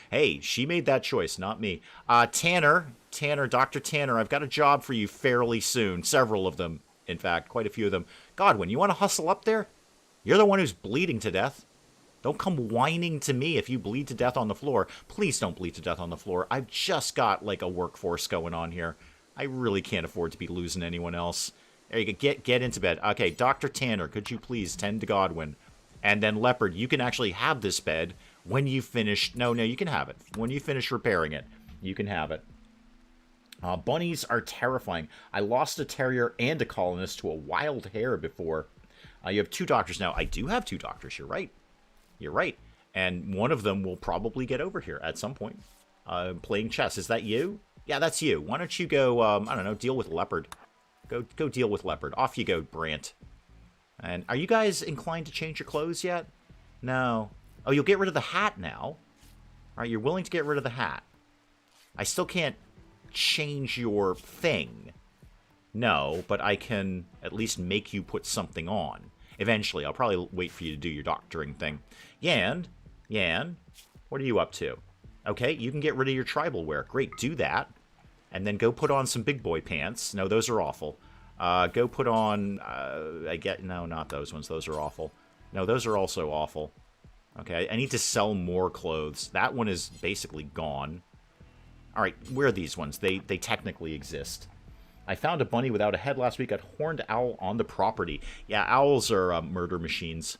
[SPEAKER 1] Hey, she made that choice, not me. Tanner, Dr. Tanner, I've got a job for you fairly soon. Several of them, in fact, quite a few of them. Godwin, you want to hustle up there? You're the one who's bleeding to death. Don't come whining to me if you bleed to death on the floor. Please don't bleed to death on the floor. I've just got, like, a workforce going on here. I really can't afford to be losing anyone else. There you go. Get into bed. Okay, Dr. Tanner, could you please tend to Godwin? And then Leopard, you can actually have this bed when you finish... No, you can have it. When you finish repairing it, you can have it. Bunnies are terrifying. I lost a terrier and a colonist to a wild hare before. You have 2 doctors now. I do have 2 doctors. You're right. You're right. And one of them will probably get over here at some point. Playing chess. Is that you? Yeah, that's you. Why don't you go, I don't know, deal with Leopard. Go deal with Leopard. Off you go, Brant. And are you guys inclined to change your clothes yet? No. Oh, you'll get rid of the hat now. All right, you're willing to get rid of the hat. I still can't change your thing. No, but I can at least make you put something on. Eventually, I'll probably wait for you to do your doctoring thing. Yan, what are you up to? Okay, you can get rid of your tribal wear. Great, do that. And then go put on some big boy pants. No, those are awful. Go put on, no, not those ones. Those are awful. No, those are also awful. Okay, I need to sell more clothes. That one is basically gone. All right, where are these ones? They technically exist. I found a bunny without a head last week at Horned Owl on the property. Yeah, owls are murder machines.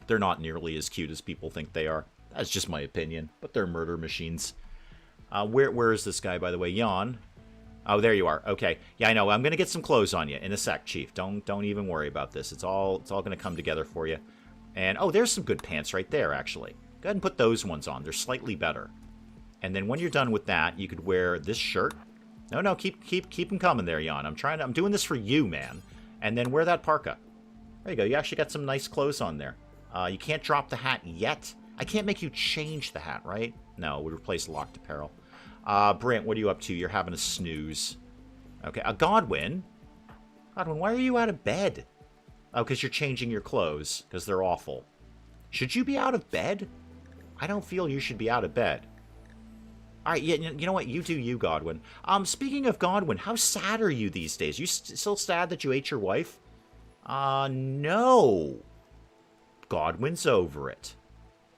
[SPEAKER 1] They're not nearly as cute as people think they are. That's just my opinion, but they're murder machines. Where is this guy, by the way? Jan. Oh, there you are. Okay. Yeah, I know. I'm going to get some clothes on you in a sec, Chief. Don't even worry about this. It's all going to come together for you. And, oh, there's some good pants right there, actually. Go ahead and put those ones on. They're slightly better. And then when you're done with that, you could wear this shirt. No, keep them coming there, Jan. I'm doing this for you, man. And then wear that parka. There you go. You actually got some nice clothes on there. You can't drop the hat yet. I can't make you change the hat, right? No, it would replace locked apparel. Brant, what are you up to? You're having a snooze. Okay, Godwin, why are you out of bed? Oh, because you're changing your clothes, because they're awful. Should you be out of bed? I don't feel you should be out of bed. All right, yeah, you know what? You do you, Godwin. Speaking of Godwin, how sad are you these days? You still sad that you ate your wife? No. Godwin's over it.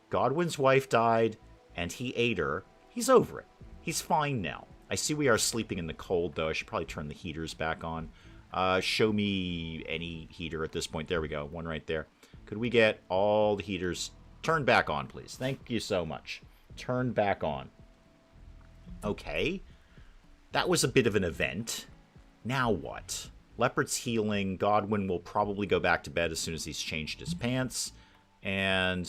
[SPEAKER 1] Godwin's wife died, and he ate her. He's over it. He's fine now. I see we are sleeping in the cold, though. I should probably turn the heaters back on. Show me any heater at this point. There we go. One right there. Could we get all the heaters turned back on, please? Thank you so much. Turned back on. Okay. That was a bit of an event. Now what? Leopard's healing. Godwin will probably go back to bed as soon as he's changed his pants. And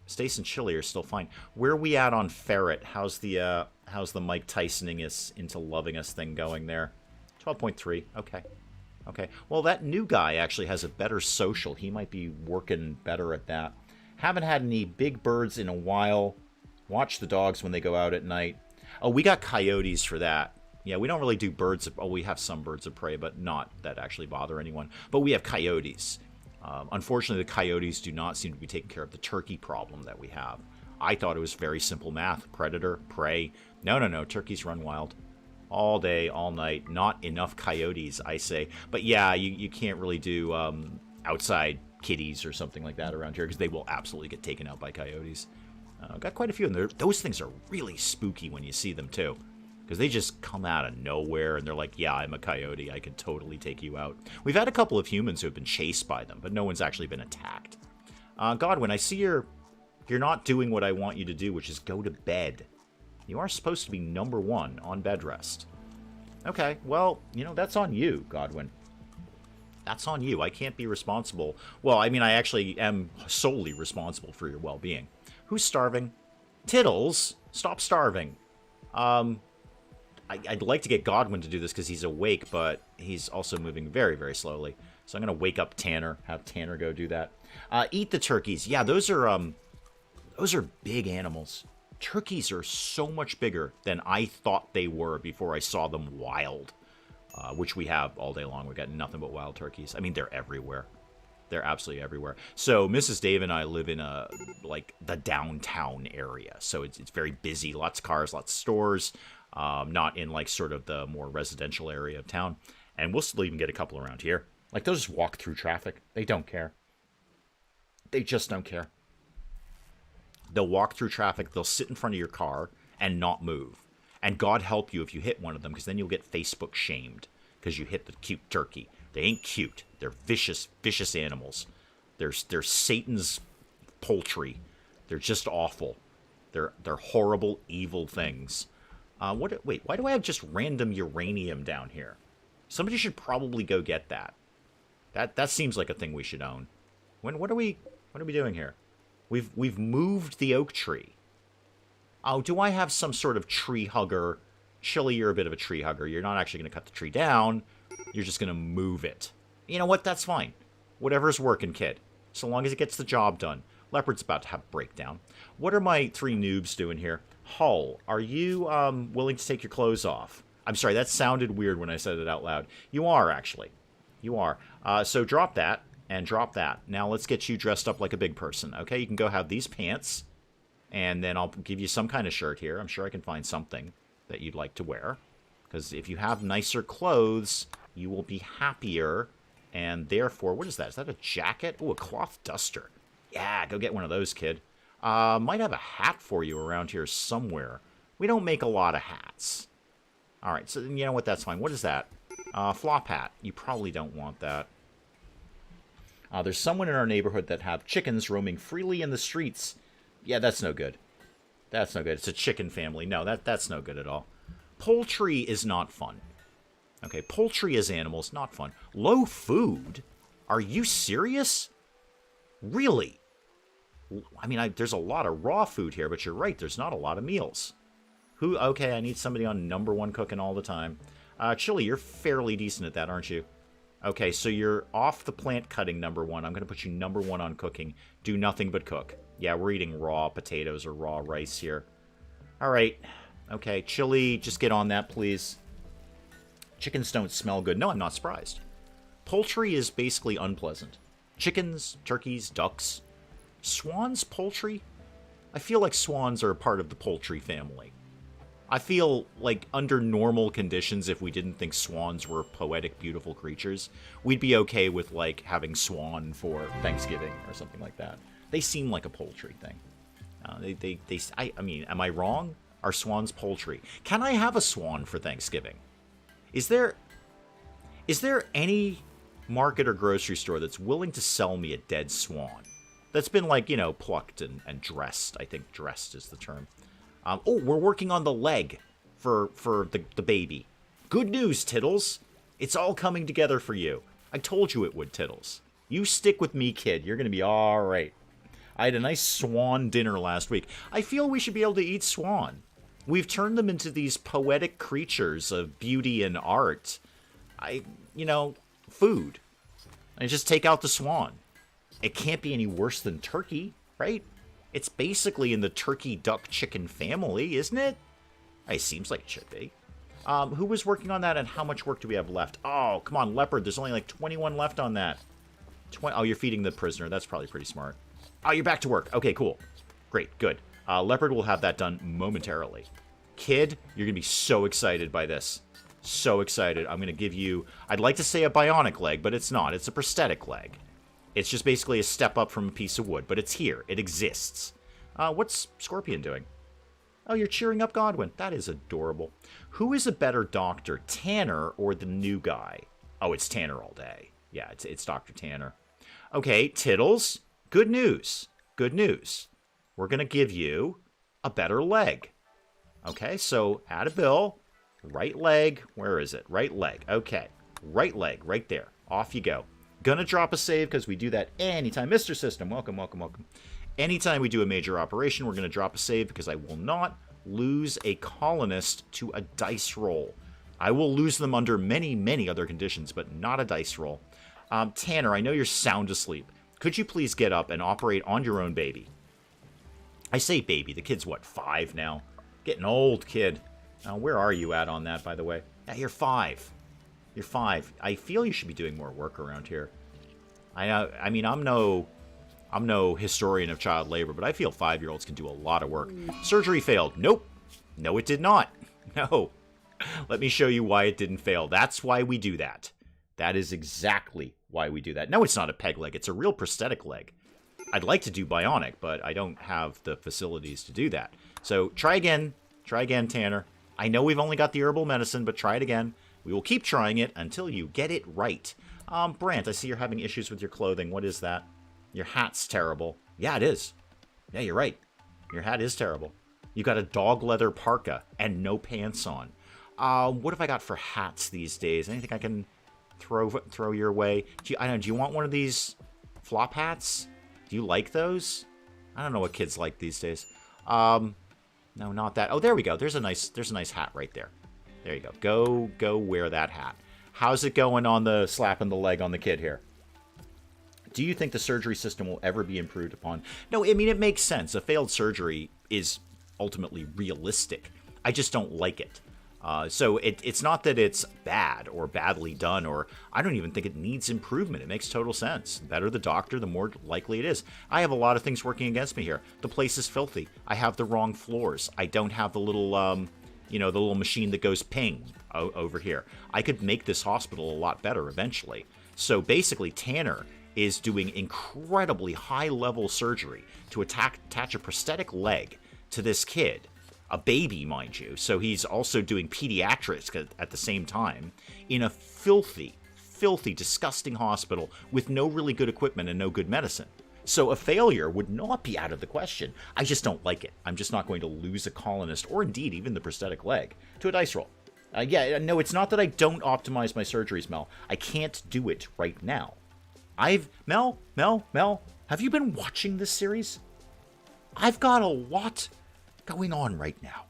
[SPEAKER 1] Stace and Chili are still fine. Where are we at on Ferret? How's the Mike Tysoning us into loving us thing going there? 12.3. Okay. Okay. Well, that new guy actually has a better social. He might be working better at that. Haven't had any big birds in a while. Watch the dogs when they go out at night. Oh, we got coyotes for that. Yeah, we don't really do birds of... Oh, we have some birds of prey, but not that actually bother anyone. But we have coyotes. Unfortunately, the coyotes do not seem to be taking care of the turkey problem that we have. I thought it was very simple math. Predator, prey. No. Turkeys run wild. All day, all night. Not enough coyotes, I say. But yeah, you can't really do outside kitties or something like that around here because they will absolutely get taken out by coyotes. Got quite a few, and those things are really spooky when you see them, too. Because they just come out of nowhere, and they're like, yeah, I'm a coyote. I can totally take you out. We've had a couple of humans who have been chased by them, but no one's actually been attacked. Godwin, I see you're not doing what I want you to do, which is go to bed. You are supposed to be number one on bed rest. Okay, well, that's on you, Godwin. That's on you. I can't be responsible. Well, I mean, I actually am solely responsible for your well-being. Who's starving? Tiddles, stop starving. I'd like to get Godwin to do this because he's awake, but he's also moving very, very slowly. So I'm going to wake up Tanner, have Tanner go do that. Eat the turkeys. Yeah, those are big animals. Turkeys are so much bigger than I thought they were before I saw them wild, which we have all day long. We've got nothing but wild turkeys. I mean, they're everywhere. They're absolutely everywhere. So Mrs. Dave and I live in the downtown area. So it's very busy. Lots of cars, lots of stores. Not in sort of the more residential area of town. And we'll still even get a couple around here. They'll just walk through traffic. They don't care. They just don't care. They'll walk through traffic. They'll sit in front of your car and not move. And God help you if you hit one of them, because then you'll get Facebook shamed because you hit the cute turkey. They ain't cute. They're vicious, vicious animals. They're Satan's poultry. They're just awful. They're horrible, evil things. Wait, why do I have just random uranium down here? Somebody should probably go get that. That seems like a thing we should own. What are we doing here? We've moved the oak tree. Oh, do I have some sort of tree hugger? Chili, you're a bit of a tree hugger. You're not actually going to cut the tree down. You're just going to move it. You know what? That's fine. Whatever's working, kid. So long as it gets the job done. Leopard's about to have a breakdown. What are my three noobs doing here? Hull, are you willing to take your clothes off? I'm sorry, that sounded weird when I said it out loud. You are, actually. You are. So drop that and drop that. Now let's get you dressed up like a big person, okay? You can go have these pants, and then I'll give you some kind of shirt here. I'm sure I can find something that you'd like to wear. Because if you have nicer clothes, you will be happier, and therefore... What is that? Is that a jacket? Oh, a cloth duster. Yeah, go get one of those, kid. Might have a hat for you around here somewhere. We don't make a lot of hats. Alright, so you know what? That's fine. What is that? Flop hat. You probably don't want that. There's someone in our neighborhood that have chickens roaming freely in the streets. Yeah, that's no good. That's no good. It's a chicken family. No, that's no good at all. Poultry is not fun. Okay, poultry as animals, not fun. Low food? Are you serious? Really? I mean, there's a lot of raw food here, but you're right, there's not a lot of meals. Okay, I need somebody on number one cooking all the time. Chili, you're fairly decent at that, aren't you? Okay, so you're off the plant cutting number one. I'm going to put you number one on cooking. Do nothing but cook. Yeah, we're eating raw potatoes or raw rice here. All right. Okay, Chili, just get on that, please. Chickens don't smell good. No, I'm not surprised. Poultry is basically unpleasant. Chickens, turkeys, ducks. Swans, poultry? I feel like swans are a part of the poultry family. I feel like under normal conditions, if we didn't think swans were poetic, beautiful creatures, we'd be okay with, like, having swan for Thanksgiving or something like that. They seem like a poultry thing. I mean, am I wrong? Are swans poultry? Can I have a swan for Thanksgiving? Is there Is there any market or grocery store that's willing to sell me a dead swan? That's been, like, plucked and dressed. I think dressed is the term. Oh, we're working on the leg for the baby. Good news, Tittles. It's all coming together for you. I told you it would, Tittles. You stick with me, kid. You're going to be all right. I had a nice swan dinner last week. I feel we should be able to eat swan. We've turned them into these poetic creatures of beauty and art. Food. I just take out the swan. It can't be any worse than turkey, right? It's basically in the turkey, duck, chicken family, isn't it? It seems like it should be. Who was working on that, and how much work do we have left? Oh, come on, leopard. There's only like 21 left on that. Oh, you're feeding the prisoner. That's probably pretty smart. Oh, you're back to work. Okay, cool. Great, good. Leopard will have that done momentarily. Kid, you're going to be so excited by this. So excited. I'm going to give you, I'd like to say a bionic leg, but it's not. It's a prosthetic leg. It's just basically a step up from a piece of wood, but it's here. It exists. What's Scorpion doing? Oh, you're cheering up Godwin. That is adorable. Who is a better doctor, Tanner or the new guy? Oh, it's Tanner all day. Yeah, it's Dr. Tanner. Okay, Tittles, good news. Good news. We're going to give you a better leg. Okay, so add a bill. Right leg. Where is it? Right leg. Okay. Right leg. Right there. Off you go. Gonna drop a save because we do that anytime. Mr. System, welcome, welcome, welcome. Anytime we do a major operation, we're going to drop a save because I will not lose a colonist to a dice roll. I will lose them under many, many other conditions, but not a dice roll. Tanner, I know you're sound asleep. Could you please get up and operate on your own baby? I say baby. The kid's, what, 5 now? Getting old, kid. Where are you at on that, by the way? Yeah, you're 5. You're 5. I feel you should be doing more work around here. I mean, I'm no historian of child labor, but I feel 5-year-olds can do a lot of work. Surgery failed. Nope. No, it did not. No. Let me show you why it didn't fail. That's why we do that. That is exactly why we do that. No, it's not a peg leg. It's a real prosthetic leg. I'd like to do bionic, but I don't have the facilities to do that. So try again. Try again, Tanner. I know we've only got the herbal medicine, but try it again. We will keep trying it until you get it right. Brant, I see you're having issues with your clothing. What is that? Your hat's terrible. Yeah, it is. Yeah, you're right. Your hat is terrible. You got a dog leather parka and no pants on. What have I got for hats these days? Anything I can throw your way? Do you want one of these flop hats? Do you like those? I don't know what kids like these days. No, not that. Oh, there we go. There's a nice hat right there. There you go. Go wear that hat. How's it going on the slapping the leg on the kid here? Do you think the surgery system will ever be improved upon? No, I mean, it makes sense. A failed surgery is ultimately realistic. I just don't like it. So it's not that it's bad or badly done, or I don't even think it needs improvement. It makes total sense. The better the doctor, the more likely it is. I have a lot of things working against me here. The place is filthy. I have the wrong floors. I don't have the little, the little machine that goes ping over here. I could make this hospital a lot better eventually. So basically, Tanner is doing incredibly high-level surgery to attach a prosthetic leg to this kid. A baby, mind you, so he's also doing pediatrics at the same time in a filthy, disgusting hospital with no really good equipment and no good medicine. So a failure would not be out of the question. I just don't like it. I'm just not going to lose a colonist, or indeed even the prosthetic leg, to a dice roll. No, it's not that I don't optimize my surgeries, Mel. I can't do it right now. Mel, have you been watching this series? I've got a lot going on right now.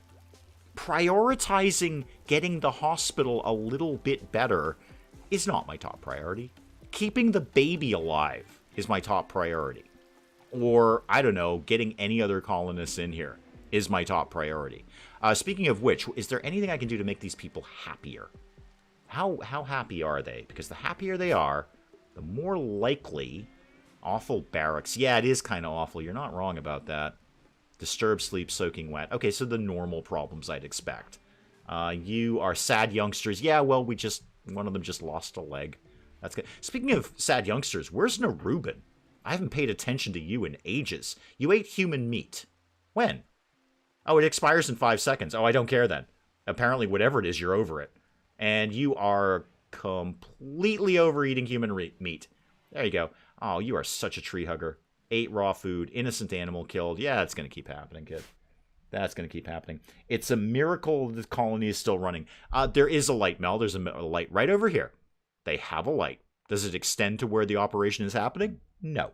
[SPEAKER 1] Prioritizing getting the hospital a little bit better is not my top priority. Keeping the baby alive is my top priority. Or, I don't know, getting any other colonists in here is my top priority. Speaking of which, is there anything I can do to make these people happier? How happy are they? Because the happier they are, the more likely... Awful barracks. Yeah, it is kind of awful. You're not wrong about that. Disturbed sleep, soaking wet. Okay, so the normal problems I'd expect. You are sad youngsters. Yeah, well, one of them just lost a leg. That's good. Speaking of sad youngsters, where's Narubin? I haven't paid attention to you in ages. You ate human meat. When? Oh, it expires in 5 seconds. Oh, I don't care then. Apparently, whatever it is, you're over it. And you are completely overeating human meat. There you go. Oh, you are such a tree hugger. Ate raw food, innocent animal killed. Yeah, it's going to keep happening, kid. That's going to keep happening. It's a miracle the colony is still running. There is a light, Mel. There's a light right over here. They have a light. Does it extend to where the operation is happening? No.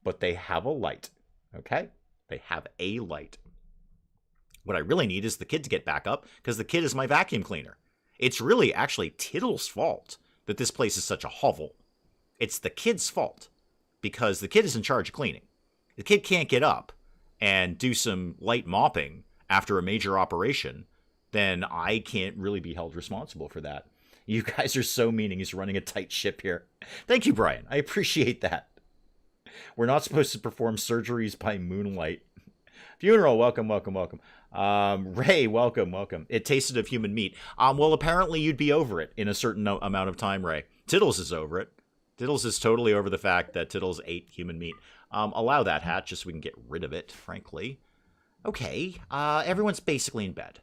[SPEAKER 1] But they have a light. Okay? They have a light. What I really need is the kid to get back up, because the kid is my vacuum cleaner. It's really actually Tittle's fault that this place is such a hovel. It's the kid's fault, because the kid is in charge of cleaning. The kid can't get up and do some light mopping after a major operation, then I can't really be held responsible for that. You guys are so meaning. He's running a tight ship here. Thank you, Brian. I appreciate that. We're not supposed to perform surgeries by moonlight. Funeral, welcome, welcome, welcome. Ray, welcome, welcome. It tasted of human meat. Well, apparently you'd be over it in a certain amount of time, Ray. Tittles is over it. Tittles is totally over the fact that Tittles ate human meat. Allow that hat just so we can get rid of it, frankly. Okay, everyone's basically in bed.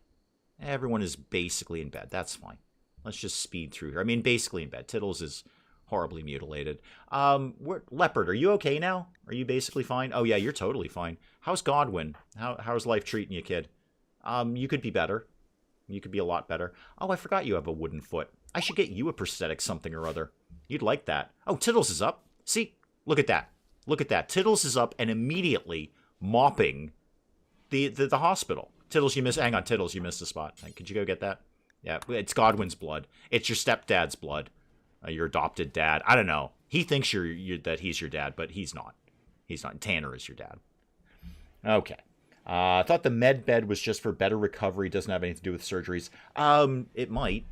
[SPEAKER 1] Everyone is basically in bed. That's fine. Let's just speed through here. I mean, basically in bed. Tittles is horribly mutilated. Leopard, are you okay now? Are you basically fine? Oh, yeah, you're totally fine. How's Godwin? How's life treating you, kid? You could be better. You could be a lot better. Oh, I forgot you have a wooden foot. I should get you a prosthetic something or other. You'd like that. Oh, Tittles is up. See? Look at that. Look at that. Tittles is up and immediately mopping the hospital. Tittles, you missed. Hang on, Tittles, you missed a spot. Could you go get that? Yeah, it's Godwin's blood. It's your stepdad's blood. Your adopted dad. I don't know. He thinks that he's your dad, but he's not. He's not. Tanner is your dad. Okay. I thought the med bed was just for better recovery. Doesn't have anything to do with surgeries. It might.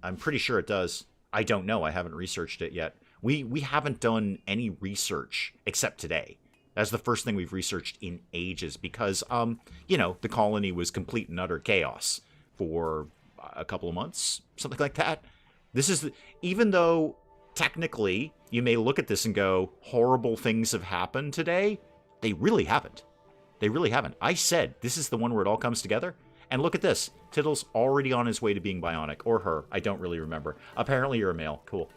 [SPEAKER 1] I'm pretty sure it does. I don't know. I haven't researched it yet. We haven't done any research except today. That's the first thing we've researched in ages because, the colony was complete and utter chaos for a couple of months, something like that. This is, even though technically you may look at this and go, horrible things have happened today, they really haven't. They really haven't. I said, this is the one where it all comes together. And look at this. Tittle's already on his way to being bionic. Or her. I don't really remember. Apparently you're a male. Cool.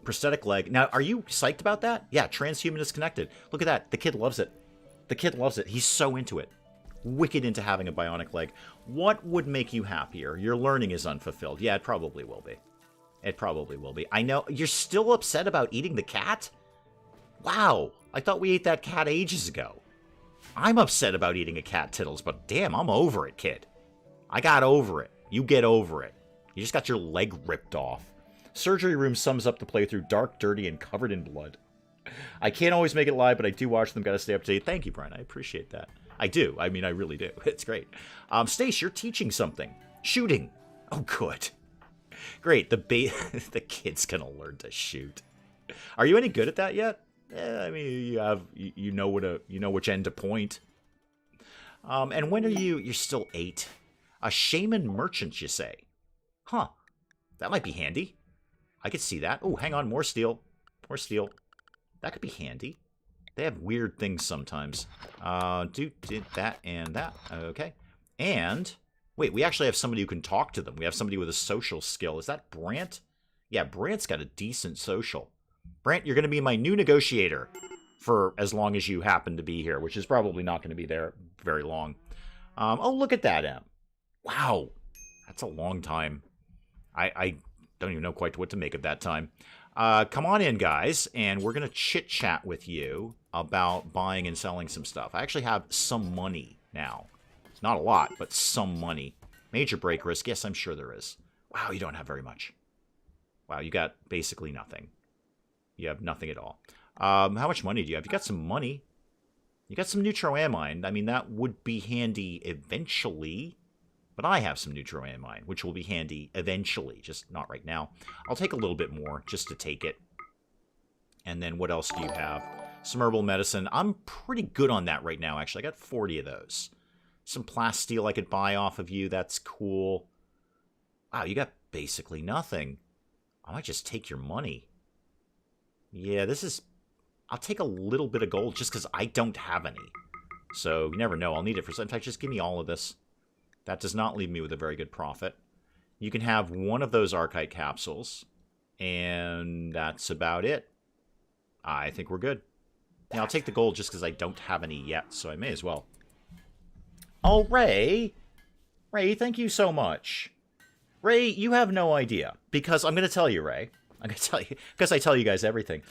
[SPEAKER 1] Prosthetic leg. Now, are you psyched about that? Yeah, transhuman is connected. Look at that. The kid loves it. The kid loves it. He's so into it. Wicked into having a bionic leg. What would make you happier? Your learning is unfulfilled. Yeah, it probably will be. It probably will be. I know. You're still upset about eating the cat? Wow. I thought we ate that cat ages ago. I'm upset about eating a cat, Tittles, but damn, I'm over it, kid. I got over it. You get over it. You just got your leg ripped off. Surgery Room sums up the playthrough dark, dirty, and covered in blood. I can't always make it live, but I do watch them. Gotta stay up to date. Thank you, Brian. I appreciate that. I do. I mean, I really do. It's great. Stace, you're teaching something. Shooting. Oh, good. Great. The kid's gonna learn to shoot. Are you any good at that yet? I mean, you know which end to point. And when are you're still 8? A shaman merchant, you say? Huh. That might be handy. I could see that. Oh, hang on, more steel. More steel. That could be handy. They have weird things sometimes. Did that and that. Okay. And, wait, we actually have somebody who can talk to them. We have somebody with a social skill. Is that Brant? Yeah, Brant's got a decent social. Brant, you're going to be my new negotiator for as long as you happen to be here, which is probably not going to be there very long. Oh, look at that, Em. Wow. That's a long time. I don't even know quite what to make of that time. Come on in, guys, and we're going to chit-chat with you about buying and selling some stuff. I actually have some money now. It's not a lot, but some money. Major break risk. Yes, I'm sure there is. Wow, you don't have very much. Wow, you got basically nothing. You have nothing at all. How much money do you have? You got some money. You got some neutroamine. I mean, that would be handy eventually. But I have some neutroamine, which will be handy eventually. Just not right now. I'll take a little bit more just to take it. And then what else do you have? Some herbal medicine. I'm pretty good on that right now, actually. I got 40 of those. Some plasteel I could buy off of you. That's cool. Wow, you got basically nothing. I might just take your money. Yeah, this is... I'll take a little bit of gold just because I don't have any. So, you never know. I'll need it for... In fact, just give me all of this. That does not leave me with a very good profit. You can have one of those Archite capsules, and that's about it. I think we're good. Yeah, I'll take the gold just because I don't have any yet, so I may as well. Oh, Ray! Ray, thank you so much. Ray, you have no idea, because I'm going to tell you, Ray. I'm going to tell you, because I tell you guys everything.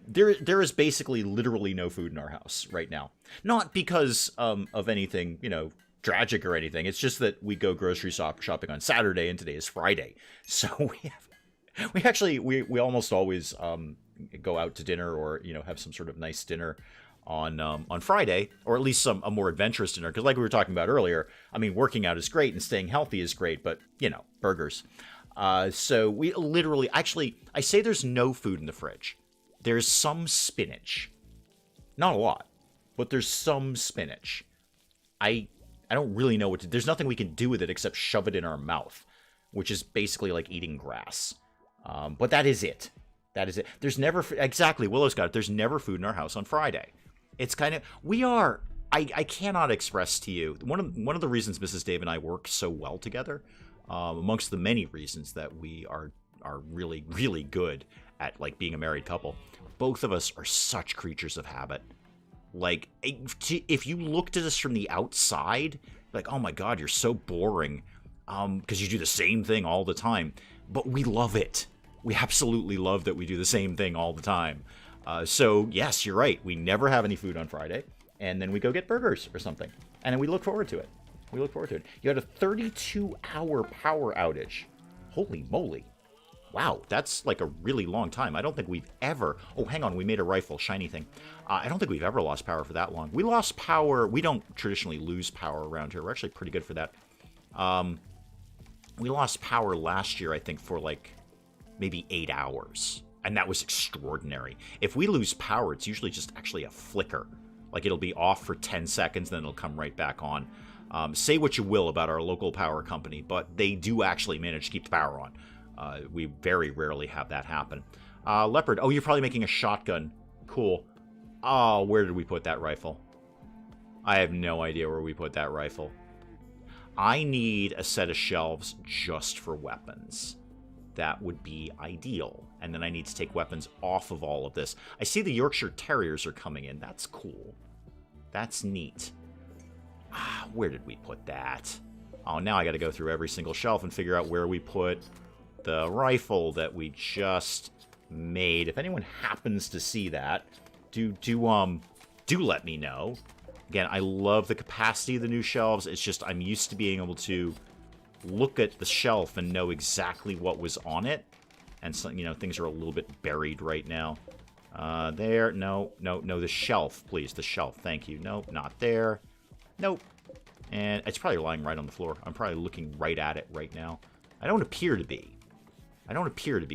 [SPEAKER 1] There is basically literally no food in our house right now. Not because of anything, you know, tragic or anything. It's just that we go grocery shopping on Saturday, and today is Friday. So we almost always go out to dinner, or, you know, have some sort of nice dinner on Friday, or at least a more adventurous dinner. Because like we were talking about earlier, I mean, working out is great and staying healthy is great, but, you know, burgers. So we literally, actually, I say there's no food in the fridge. There's some spinach. Not a lot, but there's some spinach. I don't really know what to, there's nothing we can do with it except shove it in our mouth, which is basically like eating grass. But that is it. That is it. There's never, exactly, Willow's got it. There's never food in our house on Friday. It's kind of, I cannot express to you, one of the reasons Mrs. Dave and I work so well together, amongst the many reasons that we are really, really good at, like, being a married couple, both of us are such creatures of habit. Like, if you looked at us from the outside, like, oh my god, you're so boring, because you do the same thing all the time. But we love it. We absolutely love that we do the same thing all the time. So, yes, you're right. We never have any food on Friday, and then we go get burgers or something. And then we look forward to it. We look forward to it. You had a 32-hour power outage. Holy moly. Wow, that's like a really long time. I don't think we've ever... Oh, hang on, we made a rifle, shiny thing. I don't think we've ever lost power for that long. We lost power... We don't traditionally lose power around here. We're actually pretty good for that. We lost power last year, I think, for like maybe 8 hours. And that was extraordinary. If we lose power, it's usually just actually a flicker. Like, it'll be off for 10 seconds, then it'll come right back on. Say what you will about our local power company, but they do actually manage to keep the power on. We very rarely have that happen. Leopard. Oh, you're probably making a shotgun. Cool. Oh, where did we put that rifle? I have no idea where we put that rifle. I need a set of shelves just for weapons. That would be ideal. And then I need to take weapons off of all of this. I see the Yorkshire Terriers are coming in. That's cool. That's neat. Where did we put that? Oh, now I got to go through every single shelf and figure out where we put the rifle that we just made. If anyone happens to see that, do let me know. Again, I love the capacity of the new shelves. It's just I'm used to being able to look at the shelf and know exactly what was on it. And so, you know, things are a little bit buried right now. There, no, the shelf, please, the shelf, thank you. No, not there. Nope. And it's probably lying right on the floor. I'm probably looking right at it right now. I don't appear to be.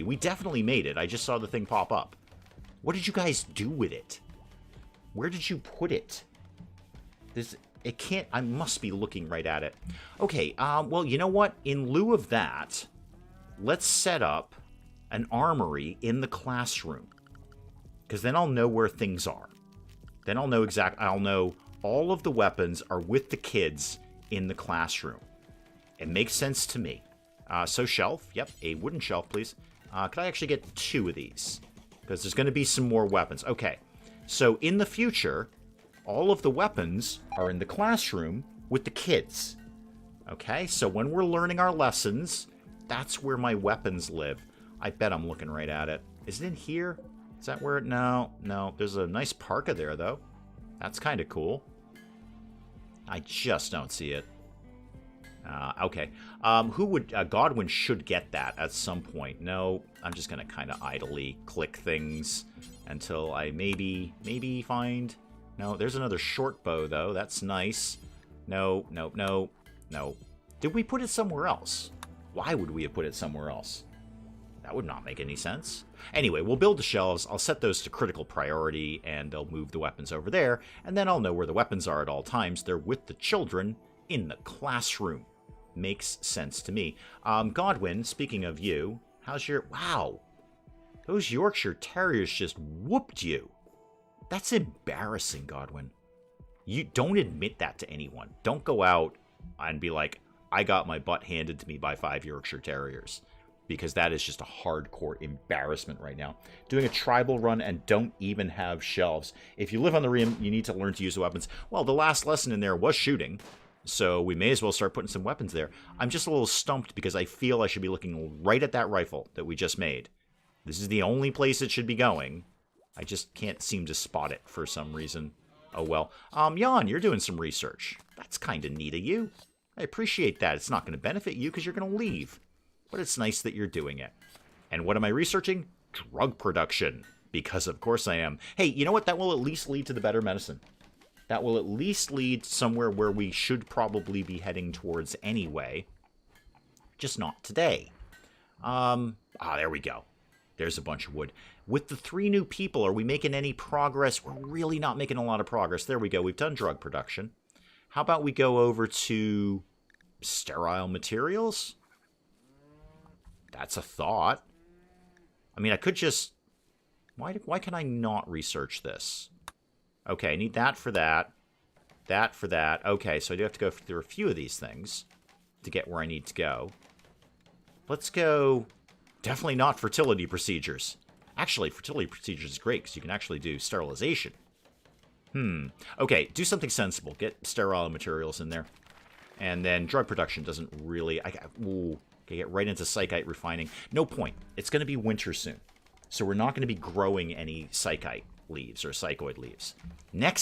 [SPEAKER 1] We definitely made it. I just saw the thing pop up. What did you guys do with it? Where did you put it? It can't... I must be looking right at it. Okay, well, you know what? In lieu of that, let's set up an armory in the classroom. Because then I'll know where things are. Then I'll know I'll know all of the weapons are with the kids in the classroom. It makes sense to me. So shelf. Yep, a wooden shelf, please. Could I actually get 2 of these? Because there's going to be some more weapons. Okay, so in the future, all of the weapons are in the classroom with the kids. Okay, so when we're learning our lessons, that's where my weapons live. I bet I'm looking right at it. Is it in here? Is that where it... No. There's a nice parka there, though. That's kind of cool. I just don't see it. Okay. Who would... Godwin should get that at some point. No, I'm just going to kind of idly click things until I maybe find... No, there's another short bow, though. That's nice. No. Did we put it somewhere else? Why would we have put it somewhere else? That would not make any sense. Anyway, we'll build the shelves. I'll set those to critical priority, and I'll move the weapons over there, and then I'll know where the weapons are at all times. They're with the children in the classroom. Makes sense to me. Godwin, speaking of you, how's your... Wow. Those Yorkshire Terriers just whooped you. That's embarrassing, Godwin. You don't admit that to anyone. Don't go out and be like, I got my butt handed to me by 5 Yorkshire Terriers. Because that is just a hardcore embarrassment right now. Doing a tribal run and don't even have shelves. If you live on the Rim, you need to learn to use the weapons. Well, the last lesson in there was shooting. So we may as well start putting some weapons there. I'm just a little stumped because I feel I should be looking right at that rifle that we just made. This is the only place it should be going. I just can't seem to spot it for some reason. Oh well. Jan, you're doing some research. That's kind of neat of you. I appreciate that. It's not going to benefit you because you're going to leave. But it's nice that you're doing it. And what am I researching? Drug production. Because of course I am. Hey, you know what? That will at least lead to the better medicine. That will at least lead somewhere where we should probably be heading towards anyway. Just not today. There we go. There's a bunch of wood. With the 3 new people, are we making any progress? We're really not making a lot of progress. There we go. We've done drug production. How about we go over to sterile materials? That's a thought. I mean, I could just... Why can I not research this? Okay, I need that for that. That for that. Okay, so I do have to go through a few of these things to get where I need to go. Let's go... Definitely not fertility procedures. Actually, fertility procedures is great because you can actually do sterilization. Okay, do something sensible. Get sterile materials in there. And then drug production doesn't really... Ooh... Okay, get right into psychite refining. No point. It's going to be winter soon. So we're not going to be growing any psychite leaves or psychoid leaves. Next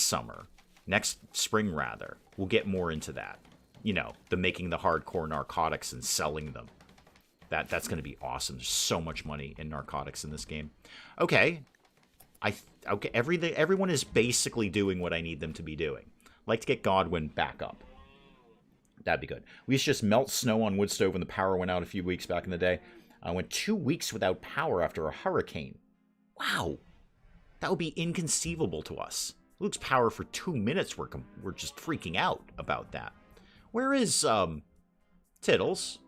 [SPEAKER 1] spring rather, we'll get more into that. You know, the making the hardcore narcotics and selling them. That's going to be awesome. There's so much money in narcotics in this game. Okay. Okay, everyone is basically doing what I need them to be doing. I'd like to get Godwin back up. That'd be good. We used to just melt snow on wood stove when the power went out a few weeks back in the day. I went 2 weeks without power after a hurricane. Wow. That would be inconceivable to us. Luke's power for 2 minutes. We're just freaking out about that. Where is, Tiddles?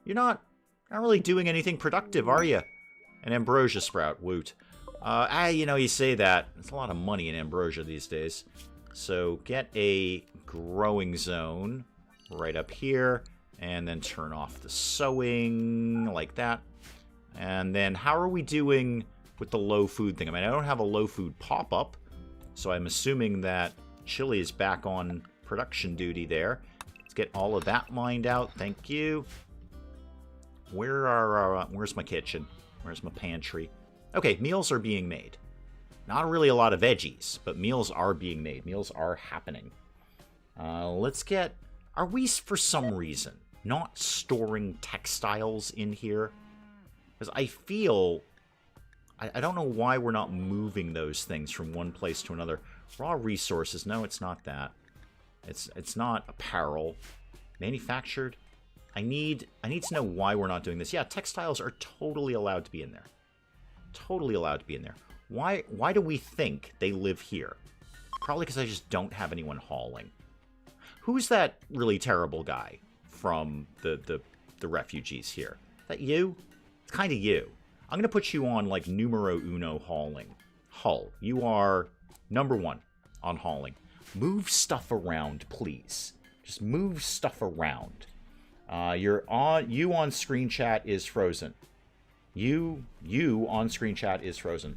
[SPEAKER 1] You're not really doing anything productive, are you? An ambrosia sprout. Woot. You know, you say that. There's a lot of money in ambrosia these days. So get a growing zone right up here, and then turn off the sewing like that. And then how are we doing with the low food thing? I mean, I don't have a low food pop-up, so I'm assuming that Chili is back on production duty there. Let's get all of that mined out. Thank you. Where's my kitchen? Where's my pantry? Okay, meals are being made. Not really a lot of veggies, but meals are being made. Meals are happening. Let's get... Are we, for some reason, not storing textiles in here? Because I feel... I don't know why we're not moving those things from one place to another. Raw resources. No, it's not that. It's not apparel. Manufactured. I need to know why we're not doing this. Yeah, textiles are totally allowed to be in there. Totally allowed to be in there. Why do we think they live here? Probably because I just don't have anyone hauling. Who's that really terrible guy from the refugees here? Is that you? It's kind of you. I'm going to put you on, like, numero uno hauling. Hull. You are number 1 on hauling. Move stuff around, please. Just move stuff around. You on screen chat is frozen. You on screen chat is frozen.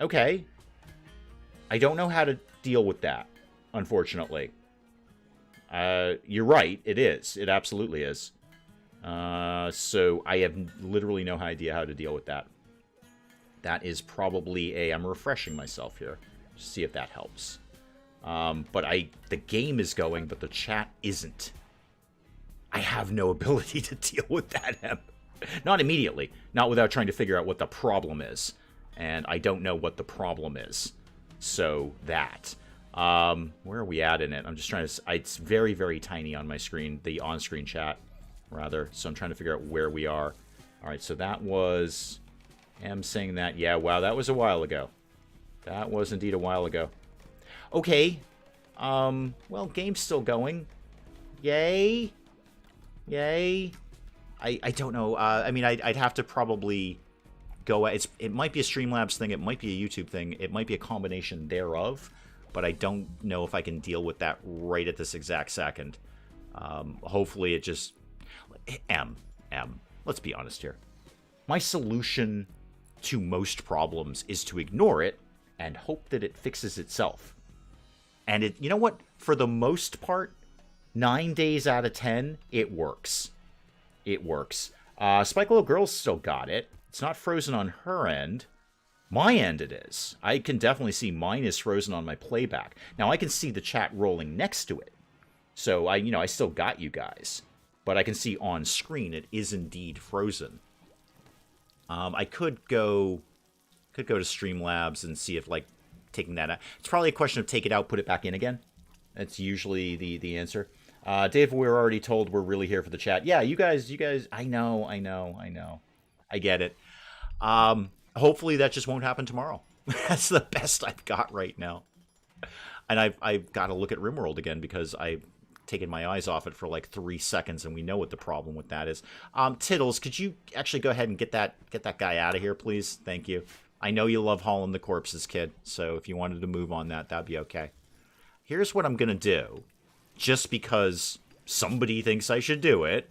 [SPEAKER 1] Okay. I don't know how to deal with that. Unfortunately. You're right, it is. It absolutely is. So I have literally no idea how to deal with that. That is probably I'm refreshing myself here. Just see if that helps. But the game is going, but the chat isn't. I have no ability to deal with that. Not immediately. Not without trying to figure out what the problem is. And I don't know what the problem is. So that... where are we at in it? I'm just trying to... It's very, very tiny on my screen. The on-screen chat, rather. So I'm trying to figure out where we are. Alright, so that was... I'm saying that. Yeah, wow, that was a while ago. That was indeed a while ago. Okay. Well, game's still going. Yay. Yay. I don't know. I mean, I'd have to probably go... It might be a Streamlabs thing. It might be a YouTube thing. It might be a combination thereof. But I don't know if I can deal with that right at this exact second. Hopefully it just... M. Let's be honest here. My solution to most problems is to ignore it and hope that it fixes itself. And you know what? For the most part, 9 days out of 10, it works. It works. Spike Little Girl's still got it. It's not frozen on her end. My end it is. I can definitely see mine is frozen on my playback. Now I can see the chat rolling next to it. So I still got you guys. But I can see on screen it is indeed frozen. I could go to Streamlabs and see if, like, taking that out. It's probably a question of take it out, put it back in again. That's usually the answer. Dave, we're already told we're really here for the chat. Yeah, you guys, I know. I get it. Hopefully that just won't happen tomorrow. That's the best I've got right now. And I've got to look at RimWorld again because I've taken my eyes off it for like 3 seconds, and we know what the problem with that is. Tittles, could you actually go ahead and get that guy out of here, please? Thank you. I know you love hauling the corpses, kid, so if you wanted to move on that'd be okay. Here's what I'm going to do, just because somebody thinks I should do it.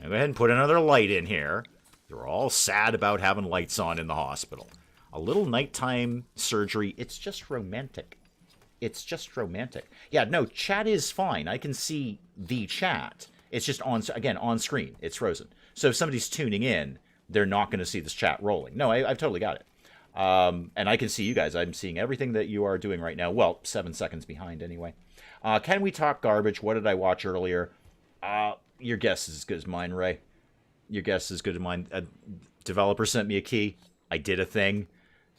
[SPEAKER 1] I'll go ahead and put another light in here. You're all sad about having lights on in the hospital. A little nighttime surgery, it's just romantic. It's just romantic. Yeah, no, chat is fine. I can see the chat. It's just, on screen. It's frozen. So if somebody's tuning in, they're not going to see this chat rolling. No, I've totally got it. And I can see you guys. I'm seeing everything that you are doing right now. Well, 7 seconds behind anyway. Can we talk garbage? What did I watch earlier? Your guess is as good as mine, Ray. Your guess is as good as mine. A developer sent me a key. I did a thing.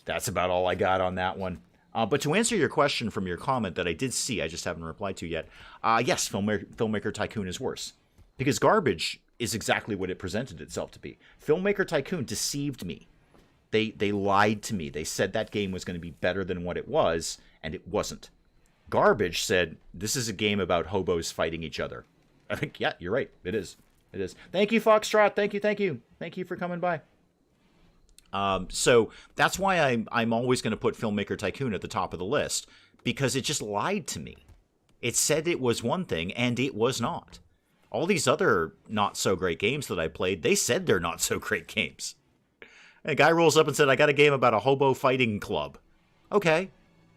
[SPEAKER 1] That's about all I got on that one. But to answer your question from your comment that I did see, I just haven't replied to yet, yes, Filmmaker Tycoon is worse. Because garbage is exactly what it presented itself to be. Filmmaker Tycoon deceived me. They lied to me. They said that game was going to be better than what it was, and it wasn't. Garbage said, this is a game about hobos fighting each other. I think, yeah, you're right. It is. It is. Thank you, Foxtrot. Thank you. Thank you for coming by. So that's why I'm always going to put Filmmaker Tycoon at the top of the list, because it just lied to me. It said it was one thing, and it was not. All these other not-so-great games that I played, they said they're not-so-great games. And a guy rolls up and said, I got a game about a hobo fighting club. Okay.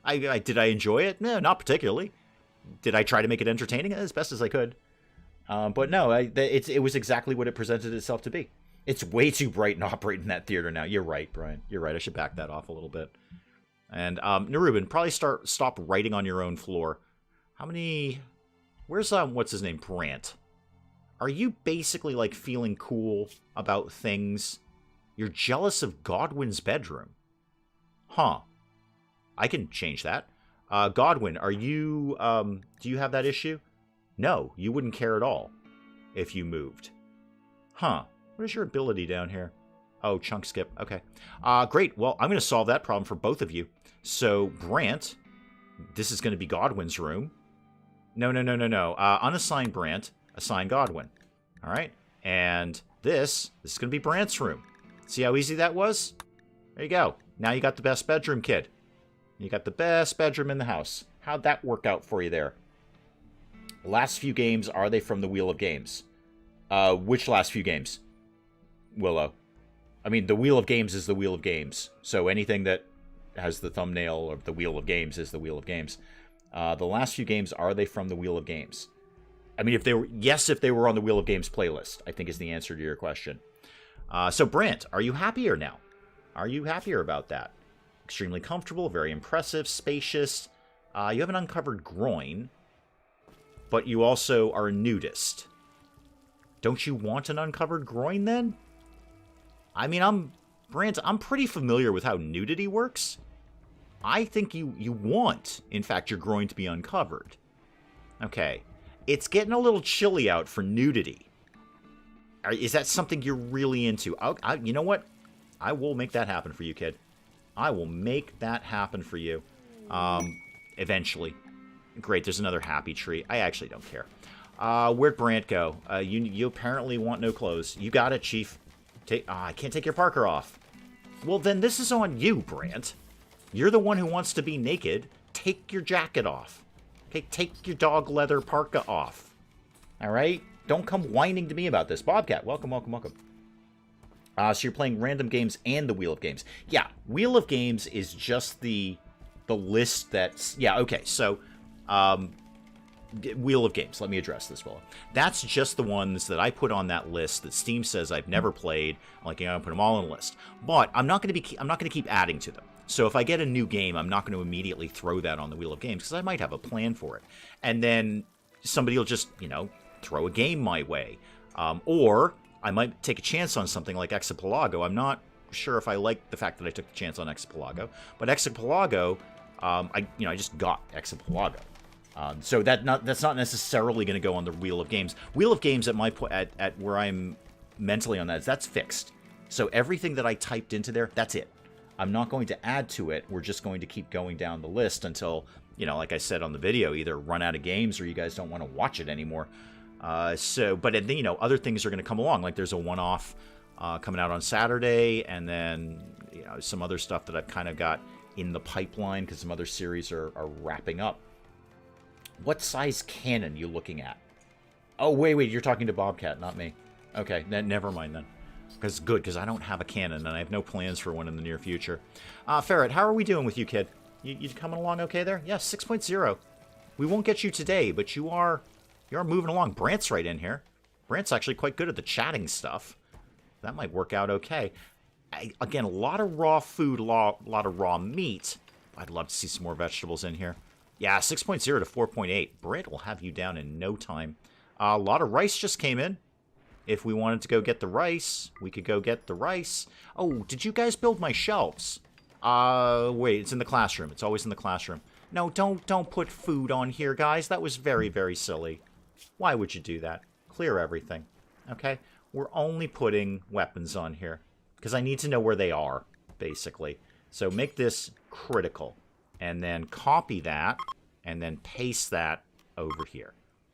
[SPEAKER 1] Did I enjoy it? No, not particularly. Did I try to make it entertaining? As best as I could. But no, it was exactly what it presented itself to be. It's way too bright and operating in that theater now. You're right, Brian. You're right. I should back that off a little bit. And Nerubin, probably stop writing on your own floor. How many... Where's, what's his name? Brant. Are you basically, like, feeling cool about things? You're jealous of Godwin's bedroom. Huh. I can change that. Godwin, are you... do you have that issue? No, you wouldn't care at all if you moved. Huh. What is your ability down here? Oh, chunk skip. Okay. Great. Well, I'm going to solve that problem for both of you. So, Brant, this is going to be Godwin's room. No. Unassigned Brant, assign Godwin. All right. And this is going to be Brant's room. See how easy that was? There you go. Now you got the best bedroom, kid. You got the best bedroom in the house. How'd that work out for you there? Last few games, are they from the Wheel of Games? Which last few games? Willow. I mean, the Wheel of Games is the Wheel of Games. So anything that has the thumbnail of the Wheel of Games is the Wheel of Games. The last few games, are they from the Wheel of Games? I mean, if they were on the Wheel of Games playlist, I think is the answer to your question. So Brant, are you happier now? Are you happier about that? Extremely comfortable, very impressive, spacious. You have an uncovered groin, but you also are a nudist. Don't you want an uncovered groin then? I mean, Brant, I'm pretty familiar with how nudity works. I think you want, in fact, your groin to be uncovered. Okay. It's getting a little chilly out for nudity. Is that something you're really into? You know what? I will make that happen for you, kid. I will make that happen for you. Eventually. Great, there's another happy tree. I actually don't care. Where'd Brant go? You apparently want no clothes. You got it, Chief. I can't take your Parker off. Well, then this is on you, Brant. You're the one who wants to be naked. Take your jacket off. Okay, take your dog leather parka off. All right? Don't come whining to me about this. Bobcat, welcome, welcome, welcome. So you're playing random games and the Wheel of Games. Yeah, Wheel of Games is just the list that's... Yeah, okay, so... Wheel of Games, let me address this, fella. That's just the ones that I put on that list that Steam says I've never played. I'm like, I'm gonna put them all on a list. But I'm not gonna keep adding to them. So if I get a new game, I'm not going to immediately throw that on the Wheel of Games because I might have a plan for it. And then somebody will just, throw a game my way. Or I might take a chance on something like Exapelago. I'm not sure if I like the fact that I took the chance on Exapelago. But Exapelago, I just got Exapelago. So that's not necessarily going to go on the Wheel of Games. Wheel of Games at where I'm mentally on that's fixed. So everything that I typed into there, that's it. I'm not going to add to it. We're just going to keep going down the list until, like I said on the video, either run out of games or you guys don't want to watch it anymore. But then, other things are going to come along. Like there's a one-off coming out on Saturday, and then, some other stuff that I've kind of got in the pipeline because some other series are wrapping up. What size cannon you looking at? Oh, wait, you're talking to Bobcat, not me. Okay, never mind then. Because I don't have a cannon, and I have no plans for one in the near future. Ferret, how are we doing with you, kid? You coming along okay there? Yeah, 6.0. We won't get you today, but you are moving along. Brant's right in here. Brant's actually quite good at the chatting stuff. That might work out okay. Again, a lot of raw food, a lot of raw meat. I'd love to see some more vegetables in here. Yeah, 6.0 to 4.8. Brant will have you down in no time. A lot of rice just came in. If we wanted to go get the rice, we could go get the rice. Oh, did you guys build my shelves? Wait, it's in the classroom. It's always in the classroom. No, don't put food on here, guys. That was very, very silly. Why would you do that? Clear everything. Okay? We're only putting weapons on here because I need to know where they are, basically. So make this critical. And then copy that and then paste that over here.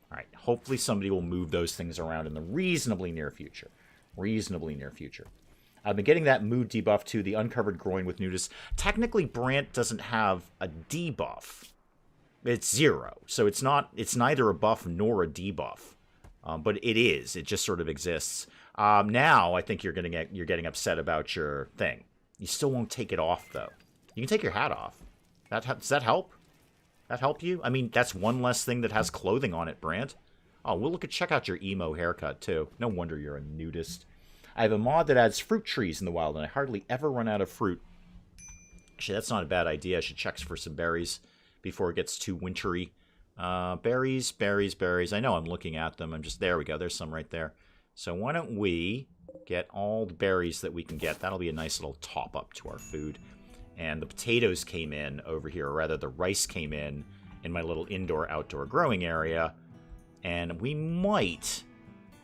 [SPEAKER 1] All right, hopefully somebody will move those things around in the reasonably near future. Reasonably near future. I've been getting that mood debuff to the uncovered groin with nudist. Technically, Brant doesn't have a debuff. It's 0, so it's neither a buff nor a debuff. But it is. It just sort of exists. Now, I think you're getting upset about your thing. You still won't take it off, though. You can take your hat off. Does that help? That help you? I mean, that's one less thing that has clothing on it, Brant. Oh, we'll check out your emo haircut, too. No wonder you're a nudist. I have a mod that adds fruit trees in the wild, and I hardly ever run out of fruit. Actually, that's not a bad idea. I should check for some berries before it gets too wintry. Berries. I know I'm looking at them. There we go. There's some right there. So why don't we get all the berries that we can get. That'll be a nice little top-up to our food. And the potatoes came in over here, or rather the rice came in my little indoor-outdoor growing area. And we might,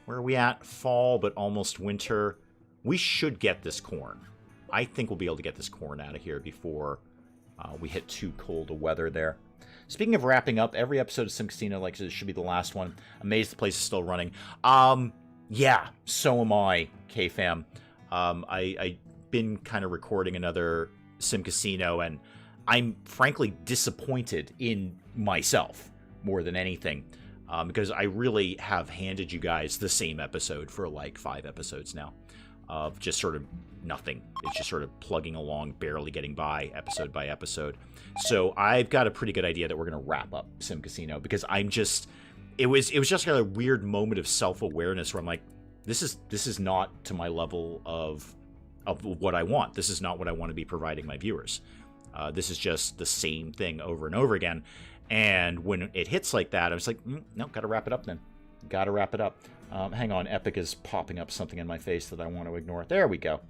[SPEAKER 1] where are we at? Fall, but almost winter. We should get this corn. I think we'll be able to get this corn out of here before we hit too cold a weather there. Speaking of wrapping up, every episode of Sim Casino, like it should be the last one. Amazed the place is still running. Yeah, so am I, K-Fam. I've been kind of recording another Sim Casino, and I'm frankly disappointed in myself more than anything, because I really have handed you guys the same episode for like 5 episodes now of just sort of nothing. It's just sort of plugging along, barely getting by episode by episode. So I've got a pretty good idea that we're going to wrap up Sim Casino, because it was just a weird moment of self-awareness where I'm like, this is not to my level of what I want. This is not what I want to be providing my viewers. This is just the same thing over and over again. And when it hits like that, I was like, no, gotta wrap it up then. Gotta wrap it up. Hang on, Epic is popping up something in my face that I want to ignore. There we go.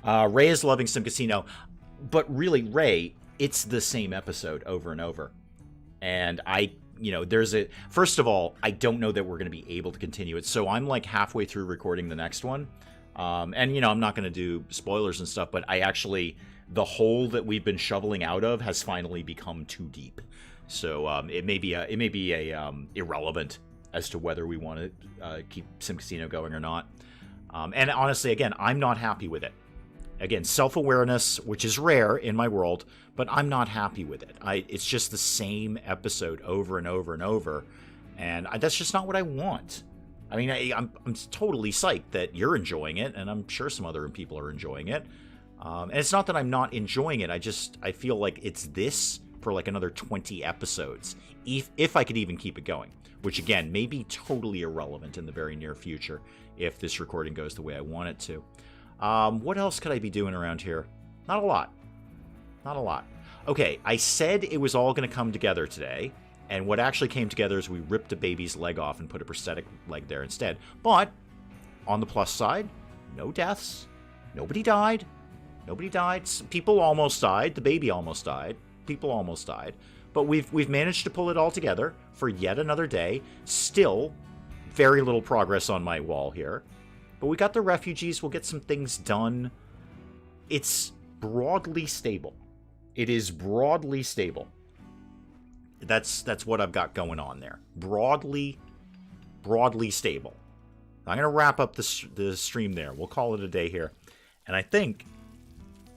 [SPEAKER 1] Ray is loving Sim Casino. But really, Ray, it's the same episode over and over. And first of all, I don't know that we're going to be able to continue it. So I'm like halfway through recording the next one. And, I'm not going to do spoilers and stuff, but the hole that we've been shoveling out of has finally become too deep. So it may be irrelevant as to whether we want to keep Sim Casino going or not. And honestly, again, I'm not happy with it. Again, self-awareness, which is rare in my world, but I'm not happy with it. It's just the same episode over and over and over. And that's just not what I want. I mean, I'm totally psyched that you're enjoying it, and I'm sure some other people are enjoying it. And it's not that I'm not enjoying it. I feel like it's this for like another 20 episodes, if I could even keep it going. Which, again, may be totally irrelevant in the very near future if this recording goes the way I want it to. What else could I be doing around here? Not a lot. Not a lot. Okay, I said it was all going to come together today. And what actually came together is we ripped a baby's leg off and put a prosthetic leg there instead. But, on the plus side, no deaths. Nobody died. Nobody died. People almost died. The baby almost died. People almost died. But we've managed to pull it all together for yet another day. Still, very little progress on my wall here. But we got the refugees. We'll get some things done. It's broadly stable. It is broadly stable. That's what I've got going on there. Broadly stable. I'm going to wrap up the stream there. We'll call it a day here. And I think,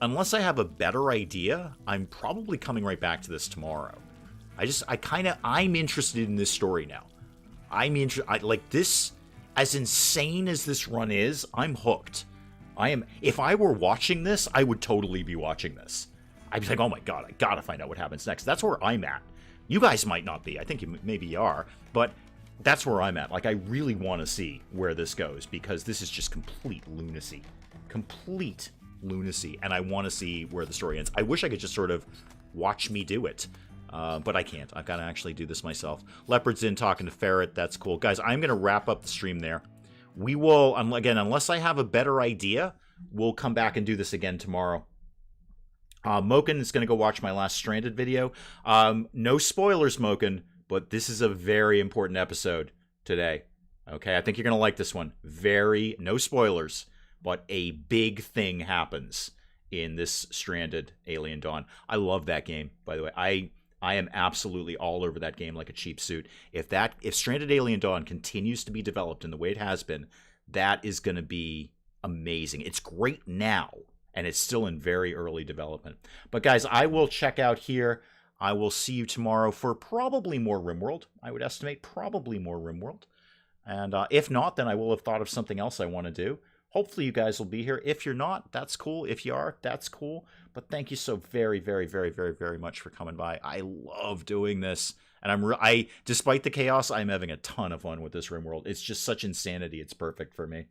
[SPEAKER 1] unless I have a better idea, I'm probably coming right back to this tomorrow. I'm interested in this story now. Like this, as insane as this run is, I'm hooked. If I were watching this, I would totally be watching this. I'd be like, oh my god, I gotta find out what happens next. That's where I'm at. You guys might not be. I think maybe you are. But that's where I'm at. Like, I really want to see where this goes, because this is just complete lunacy. Complete lunacy. And I want to see where the story ends. I wish I could just sort of watch me do it. But I can't. I've got to actually do this myself. Leopard's in talking to Ferret. That's cool. Guys, I'm going to wrap up the stream there. We will, again, unless I have a better idea, we'll come back and do this again tomorrow. Moken is going to go watch my last Stranded video. No spoilers, Moken, but this is a very important episode today. Okay, I think you're going to like this one. No spoilers, but a big thing happens in this Stranded Alien Dawn. I love that game, by the way. I am absolutely all over that game like a cheap suit. If Stranded Alien Dawn continues to be developed in the way it has been, that is going to be amazing. It's great now, and it's still in very early development. But guys, I will check out here. I will see you tomorrow for probably more RimWorld. I would estimate probably more RimWorld. And if not, then I will have thought of something else I want to do. Hopefully you guys will be here. If you're not, that's cool. If you are, that's cool. But thank you so very, very, very, very, very much for coming by. I love doing this. And despite the chaos, I'm having a ton of fun with this RimWorld. It's just such insanity. It's perfect for me.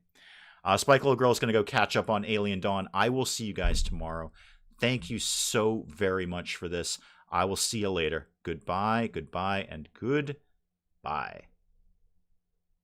[SPEAKER 1] Spike Little Girl is going to go catch up on Alien Dawn. I will see you guys tomorrow. Thank you so very much for this. I will see you later. Goodbye, goodbye, and goodbye.